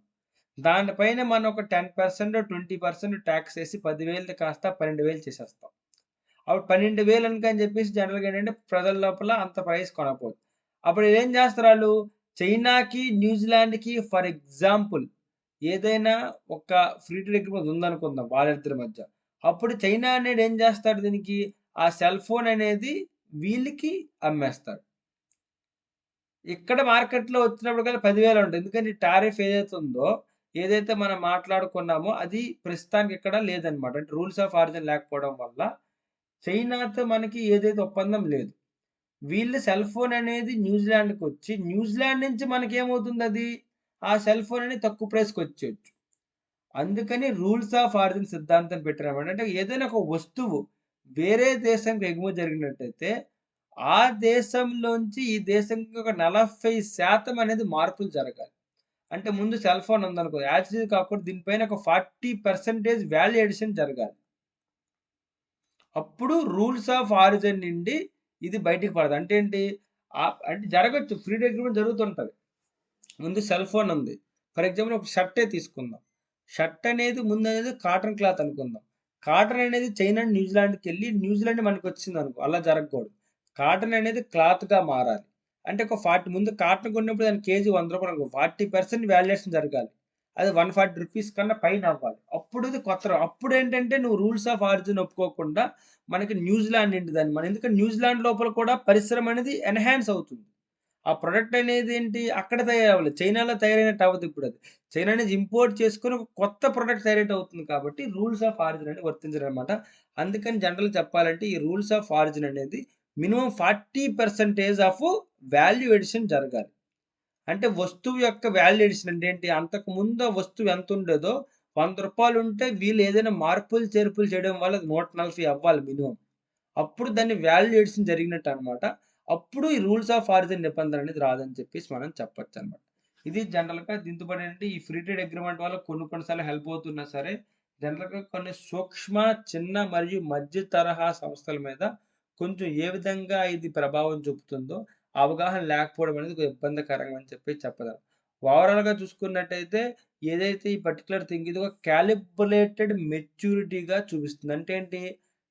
దానిపైన మనం ఒక 10%, 20% టాక్స్ ఏసి 10,000 కాస్త 12,000 చేసేస్తాం. అప్పుడు 12,000 అని చెప్పేసి జనరల్‌గా ఏంటంటే ప్రజల లోపల అంత ప్రైస్ కొనకపోవచ్చు. అప్పుడు ఏం చేస్తారు చైనాకి, న్యూజిలాండ్‌కి ఫర్ ఎగ్జాంపుల్ ఏదైనా ఒక ఫ్రీ ట్రేడ్ అగ్రీమెంట్ ఉందనుకుందాం వాళ్ళిద్దరి మధ్య. అప్పుడు చైనా అనేది ఏం చేస్తాడు దీనికి ఆ సెల్ ఫోన్ అనేది వీళ్ళకి అమ్మేస్తాడు. ఇక్కడ మార్కెట్‌లో వచ్చినప్పుడు కల్లా 10,000 ఉంటుంది. ఎందుకంటే ఈ టారిఫ్ ఏదైతే ఉందో, ఏదైతే మనం మాట్లాడుకున్నామో అది ప్రస్తుతానికి ఇక్కడ లేదనమాట. అంటే రూల్స్ ఆఫ్ ఆరిజిన్ లేకపోవడం వల్ల చైనాతో మనకి ఏదైతే ఒప్పందం లేదు. వీళ్ళు సెల్ ఫోన్ అనేది న్యూజిలాండ్‌కొచ్చి, న్యూజిలాండ్ నుంచి మనకేమవుతుందది? ఆ సెల్ ఫోన్ అనేది తక్కువ ప్రైస్‌కొచ్చేయొచ్చు. అందుకని రూల్స్ ఆఫ్ ఆరిజిన్ సిద్ధాంతం పెట్టారనమాట. అంటే ఏదైనా ఒక వస్తువు వేరే దేశానికి ఎగుమతి జరిగినట్టయితే, ఆ దేశంలోంచి ఈ దేశంకి ఒక 40% అనేది మార్పులు జరగాలి. అంటే ముందు సెల్ ఫోన్ ఉందనుకో, యాజ్ ఇట్ ఈజ్ కాకుండా దీనిపైన ఒక 40% వాల్యూ అడిషన్ జరగాలి. అప్పుడు రూల్స్ ఆఫ్ ఆరిజిన్ నుండి ఇది బయటికి పడదు. అంటే ఏంటి? అంటే జరగొచ్చు. ఫ్రీ ట్రేడ్ అగ్రీమెంట్ జరుగుతుంటది. ముందు సెల్ ఫోన్ ఉంది. ఫర్ ఎగ్జాంపుల్ ఒక షర్టే తీసుకుందాం. షర్ట్ అనేది ముందనేది కాటన్ క్లాత్ అనుకుందాం. కాటన్ అనేది చైనా, న్యూజిలాండ్‌కెళ్ళి న్యూజిలాండ్ మనకొచ్చిందనుకో అలా జరగకూడదు. కాటన్ అనేది క్లాత్‌గా మారాలి. అంటే ఒక 40 ముందు కాటన్ కొన్నప్పుడు దాని కేజీ రూ. 100 అనుకో 40% వాల్యుయేషన్ జరగాలి. అది రూ. 140 కన్నా పైన అవ్వాలి. అప్పుడు ఇది కొత్త అప్పుడేంటంటే నువ్వు రూల్స్ ఆఫ్ ఆరిజిన్ ఒప్పుకోకుండా మనకి న్యూజిలాండ్ ఏంటిదని మన ఎందుకంటే న్యూజిలాండ్ లోపల కూడా పరిశ్రమ అనేది ఎన్హాన్స్ అవుతుంది. ఆ ప్రొడక్ట్ అనేది ఏంటి అక్కడ తయారవ్వలేదు. చైనాలో తయారైనట్టు అవ్వదు ఇప్పుడది. చైనా నుంచి ఇంపోర్ట్ చేసుకొని ఒక కొత్త ప్రొడక్ట్ తయారైనట్టు అవుతుంది కాబట్టి రూల్స్ ఆఫ్ ఆరిజిన్ అనేది వర్తించరనమాట. అందుకని జనరల్‌గా చెప్పాలంటే ఈ రూల్స్ ఆఫ్ ఆరిజిన్ అనేది మినిమమ్ 40% ఆఫ్ వాల్యూ అడిషన్ జరగాలి. అంటే వస్తువు యొక్క వాల్యూ అడిషన్ అంటే ఏంటి? అంతకుముందు ఆ వస్తువు ఎంతుండేదో రూ. 100 ఉంటే వీళ్ళు ఏదైనా మార్పులు, చేర్పులు చేయడం వల్ల అది 140 అవ్వాలి మినిమమ్. అప్పుడు దాన్ని వాల్యూ అడిషన్ జరిగినట్టనమాట. అప్పుడు ఈ రూల్స్ ఆఫ్ ఆరిజిన్ నిబంధన అనేది రాదని చెప్పేసి మనం చెప్పొచ్చనమాట. ఇది జనరల్‌గా దీంతో పాటేంటంటే ఈ ఫ్రీ ట్రేడ్ అగ్రీమెంట్ వల్ల కొన్ని కొన్ని సార్లు హెల్ప్ అవుతున్నా సరే, జనరల్‌గా కొన్ని సూక్ష్మ, చిన్న మరియు మధ్య తరహా సంస్థల మీద కొంచెం ఏ విధంగా ఇది ప్రభావం చూపుతుందో అవగాహన లేకపోవడం అనేది కొద్దిగా ఇబ్బందికరం అని చెప్పి చెప్పగలం. ఓవరాల్‌గా చూసుకున్నట్టయితే ఏదైతే ఈ పర్టిక్యులర్ థింగ్ ఇది ఒక కాలిబ్రేటెడ్ మెచ్యూరిటీగా చూపిస్తుంది. అంటే ఏంటి?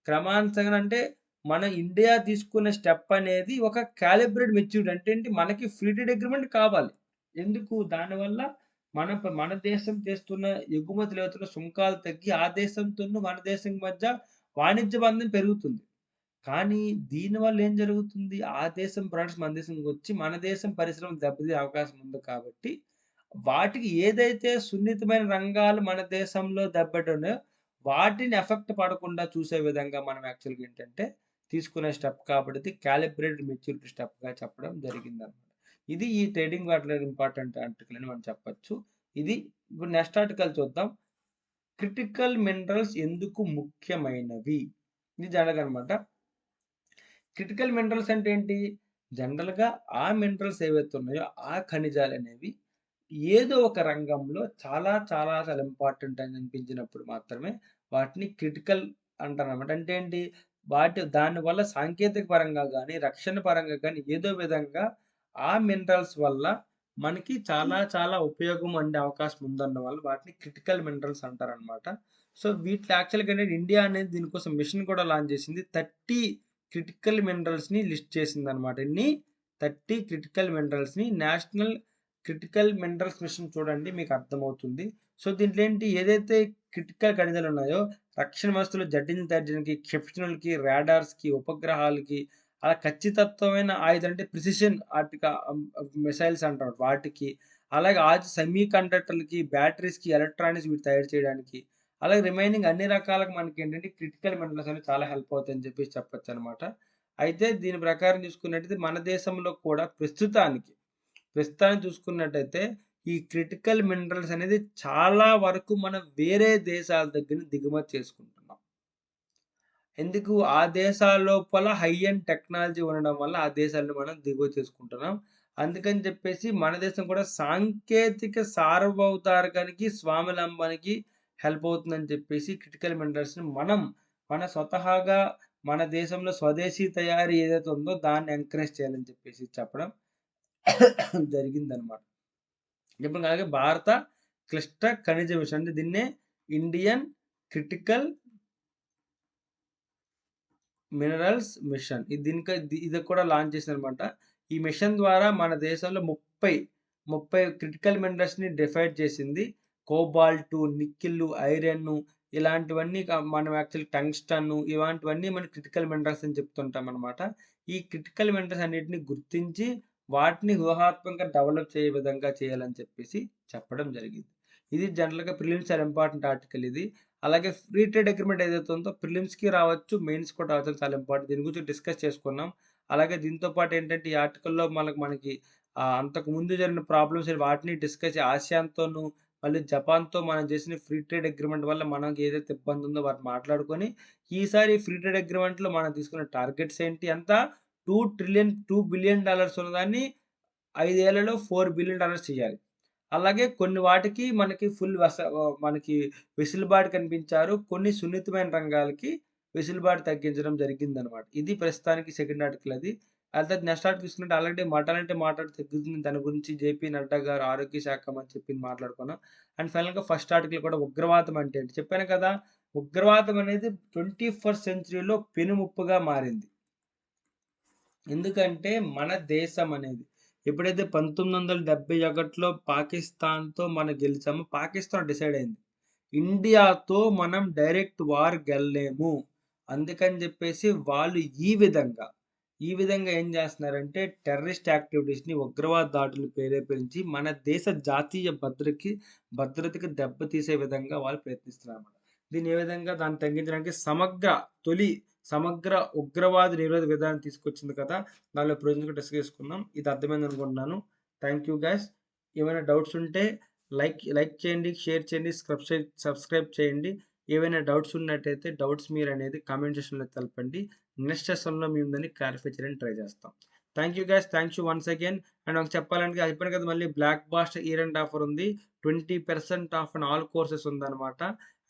క్రమానుసాగం అంటే మన ఇండియా తీసుకున్న స్టెప్ అనేది ఒక కాలిబ్రేట్ మెచ్యూరిటీ అంటే ఏంటి మనకి ఫ్రీ ట్రేడ్ అగ్రీమెంట్ కావాలి. ఎందుకు? దానివల్ల మన దేశం చేస్తున్న ఎగుమతులు అవుతున్న సుంకాలు తగ్గి ఆ దేశంతోను మన దేశం మధ్య వాణిజ్య బంధం పెరుగుతుంది. కానీ దీనివల్ల ఏం జరుగుతుంది? ఆ దేశం ప్రొడక్ట్స్ మన దేశంకొచ్చి మన దేశం పరిశ్రమలు దెబ్బతినే అవకాశం ఉంది కాబట్టి వాటికి ఏదైతే సున్నితమైన రంగాలు మన దేశంలో దెబ్బతిన్నాయో వాటిని ఎఫెక్ట్ పడకుండా చూసే విధంగా మనం యాక్చువల్‌గా ఏంటంటే, తీసుకునే స్టెప్ కాబట్టి ఇది కాలిబ్రేటెడ్ మెచ్యూరిటీ స్టెప్‌గా చెప్పడం జరిగిందనమాట. ఇది ఈ ట్రేడింగ్ వాటిలో ఇంపార్టెంట్ ఆర్టికల్ అని మనం చెప్పొచ్చు. ఇది ఇప్పుడు నెక్స్ట్ ఆర్టికల్ చూద్దాం. క్రిటికల్ మినరల్స్ ఎందుకు ముఖ్యమైనవి? ఇది జనరల్‌గా క్రిటికల్ మినరల్స్ అంటే ఏంటి? జనరల్‌గా ఆ మినరల్స్ ఏవైతే ఉన్నాయో, ఆ ఖనిజాలనేవి ఏదో ఒక రంగంలో చాలా, చాలా, చాలా ఇంపార్టెంట్ అని అనిపించినప్పుడు మాత్రమే వాటిని క్రిటికల్ అంటారనమాట. అంటే ఏంటి? దానివల్ల సాంకేతిక పరంగా గాని, రక్షణ పరంగా గాని ఏదో విధంగా ఆ మినరల్స్ వల్ల మనకి చాలా, చాలా ఉపయోగం అందే అవకాశం ఉందన్న వాటిని క్రిటికల్ మినరల్స్ అంటారనమాట. సో, వీటిలో యాక్చువల్‌గా ఏంటంటే ఇండియా అనేది దీనికోసం మిషన్ కూడా లాంచ్ చేసింది. 30 క్రిటికల్ మినరల్స్‌ని లిస్ట్ చేసిందనమాట. ఎన్ని? 30 క్రిటికల్ మినరల్స్‌ని నేషనల్ క్రిటికల్ మినరల్స్ మిషన్ చూడండి మీకు అర్థమవుతుంది. సో, దీంట్లో ఏంటి ఏదైతే క్రిటికల్ ఖనిజాలున్నాయో రక్షణ వ్యవస్థలో జడ్డీలను తయారు చేయడానికి, క్షిపణులకి, రాడార్స్‌కి, ఉపగ్రహాలకి అలా ఖచ్చితత్వమైన ఆయుధాలు అంటే ప్రిసిషన్ మిసైల్స్ అంటాం వాటికి, అలాగే సెమీ కండక్టర్‌లకి, బ్యాటరీస్‌కి, ఎలక్ట్రానిక్స్ వీటి తయారు చేయడానికి, అలాగే రిమైనింగ్ అన్ని రకాలుగా మనకేంటంటే క్రిటికల్ మినరల్స్ అనేవి చాలా హెల్ప్ అవుతాయని చెప్పేసి చెప్పొచ్చనమాట. అయితే దీని ప్రకారం చూసుకున్నట్టయితే మన దేశంలో కూడా ప్రస్తుతానికి చూసుకున్నట్టయితే ఈ క్రిటికల్ మినరల్స్ అనేది చాలా వరకు మనం వేరే దేశాల దగ్గర నుంచి దిగుమతి చేసుకుంటున్నాం. ఎందుకు? ఆ దేశాల లోపల హై ఎండ్ టెక్నాలజీ ఉండడం వల్ల ఆ దేశాలను మనం దిగుమతి చేసుకుంటున్నాం. అందుకని చెప్పేసి మన దేశం కూడా సాంకేతిక సార్వభౌతానికానికి, స్వావలంబనకి హెల్ప్ అవుతుందని చెప్పేసి క్రిటికల్ మినరల్స్‌ని మన స్వతహాగా మన దేశంలో స్వదేశీ తయారీ ఏదైతే ఉందో దాన్ని ఎంకరేజ్ చేయాలని చెప్పేసి చెప్పడం జరిగిందనమాట. ఇప్పుడు అలాగే భారత క్లిష్ట ఖనిజ మిషన్ అంటే దీన్నే ఇండియన్ క్రిటికల్ మినరల్స్ మిషన్. ఇది కూడా లాంచ్ చేశారనమాట. ఈ మిషన్ ద్వారా మన దేశంలో 30 క్రిటికల్ మినరల్స్‌ని డిఫైడ్ చేసింది. కోబాల్టు, నికెల్లు, ఐరన్ను, ఇలాంటివన్నీ మనం యాక్చువల్లీ టంగ్స్టన్ ఇలాంటివన్నీ మనం క్రిటికల్ మినరల్స్ అని చెప్తుంటాం అనమాట. ఈ క్రిటికల్ మినరల్స్ అన్నిటిని గుర్తించి వాటిని వ్యూహాత్మకంగా డెవలప్ చేయే విధంగా చేయాలని చెప్పేసి చెప్పడం జరిగింది. ఇది జనరల్‌గా ప్రిలిమ్స్ చాలా ఇంపార్టెంట్ ఆర్టికల్ ఇది. అలాగే ఫ్రీ ట్రేడ్ అగ్రీమెంట్ ఏదైతే ఉందో ప్రిలిమ్స్‌కి రావచ్చు, మెయిన్స్‌కి కూడా రావచ్చు. చాలా ఇంపార్టెంట్. దీని గురించి డిస్కస్ చేసుకున్నాం. అలాగే దీంతో పాటు ఏంటంటే ఈ ఆర్టికల్‌లో మనకి అంతకు ముందు జరిగిన ప్రాబ్లమ్స్ వాటిని డిస్కస్ ఆసియాన్‌తోను మళ్ళీ జపాన్‌తో మనం చేసిన ఫ్రీ ట్రేడ్ అగ్రీమెంట్ వల్ల మనకి ఏదైతే ఇబ్బంది ఉందో వాటిని మాట్లాడుకొని, ఈసారి ఫ్రీ ట్రేడ్ అగ్రీమెంట్‌లో మనం తీసుకున్న టార్గెట్స్ ఏంటి? ఎంత $2 బిలియన్ ఉన్నదాన్ని 5 ఏళ్లలో $4 బిలియన్ చేయాలి. అలాగే కొన్ని వాటికి మనకి వెసులుబాటు కనిపించారు. కొన్ని సున్నితమైన రంగాలకి వెసులుబాటు తగ్గించడం జరిగిందనమాట. ఇది ప్రస్తుతానికి సెకండ్ ఆర్టికల్ అది. నెక్స్ట్ ఆర్టికల్ తీసుకుంటే ఆల్రెడీ మటాలిటీ తగ్గుతుంది. దాని గురించి జేపీ నడ్డా గారు ఆరోగ్య శాఖ మంత్రి చెప్పింది మాట్లాడుకున్నాం. అండ్ ఫైనల్‌గా ఫస్ట్ ఆర్టికల్ కూడా ఉగ్రవాదం అంటే ఏంటి? చెప్పాను కదా! ఉగ్రవాదం అనేది 21st సెంచరీలో పెనుముప్పుగా మారింది. ఎందుకంటే మన దేశం అనేది ఎప్పుడైతే 1971లో పాకిస్తాన్‌తో మనం గెలిచామో పాకిస్తాన్ డిసైడ్ అయింది. ఇండియాతో మనం డైరెక్ట్ వార్‌కెళ్ళలేము. అందుకని జెప్పేసి వాళ్ళు ఈ విధంగా ఏం జేస్తున్నారంటే టెర్రరిస్ట్ యాక్టివిటీస్‌ని, ఉగ్రవాద దాడులు ప్రేరేపించి మన దేశ జాతీయ భద్రతకి దెబ్బతీసే విధంగా వాళ్ళు ప్రయత్నిస్తున్నారన్నమాట. దీన్ని ఏ విధంగా దాన్ని తగ్గించడానికి సమగ్ర ఉగ్రవాద నిరోధక విధానం తీసుకొచ్చింది కదా! దానిలో ప్రజెంట్‌గా డిస్కస్ చేసుకున్నాం. ఇది అర్థమైందనుకుంటున్నాను. Thank you guys. ఏమైనా డౌట్స్ ఉంటే లైక్ చేయండి, షేర్ చేయండి, సబ్స్క్రైబ్ చేయండి. ఏవైనా డౌట్స్ ఉన్నట్టయితే డౌట్స్ మీరనేది కామెంట్ సెక్షన్‌లో తెలపండి. నెక్స్ట్ సెషన్‌లో మేము దాన్ని క్లారిఫై చేయడానికి ట్రై చేస్తాం. Thank you guys. Thank you once again. And నాకు చెప్పాలంటే చెప్పాను కదా! మళ్ళీ blockbuster year end offer ఉంది. 20% ఆఫ్ ఆన్ ఆల్ కోర్సెస్ ఉందన్నమాట.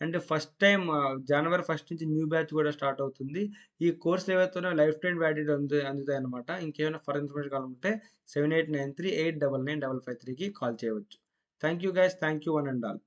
అంటే ఫస్ట్ టైమ్ జనవరి 1 నుంచి న్యూ బ్యాచ్ కూడా స్టార్ట్ అవుతుంది. ఈ కోర్సులు ఏవైతే ఉన్నాయో లైఫ్ టైమ్ వ్యాలిడిటీ అందుతాయన్నమాట. ఇంకేమైనా ఫర్దర్ ఇన్ఫర్మేషన్ కావాలంటే 7893 899 553కి కాల్ చేయవచ్చు. Thank you guys. Thank you one and all.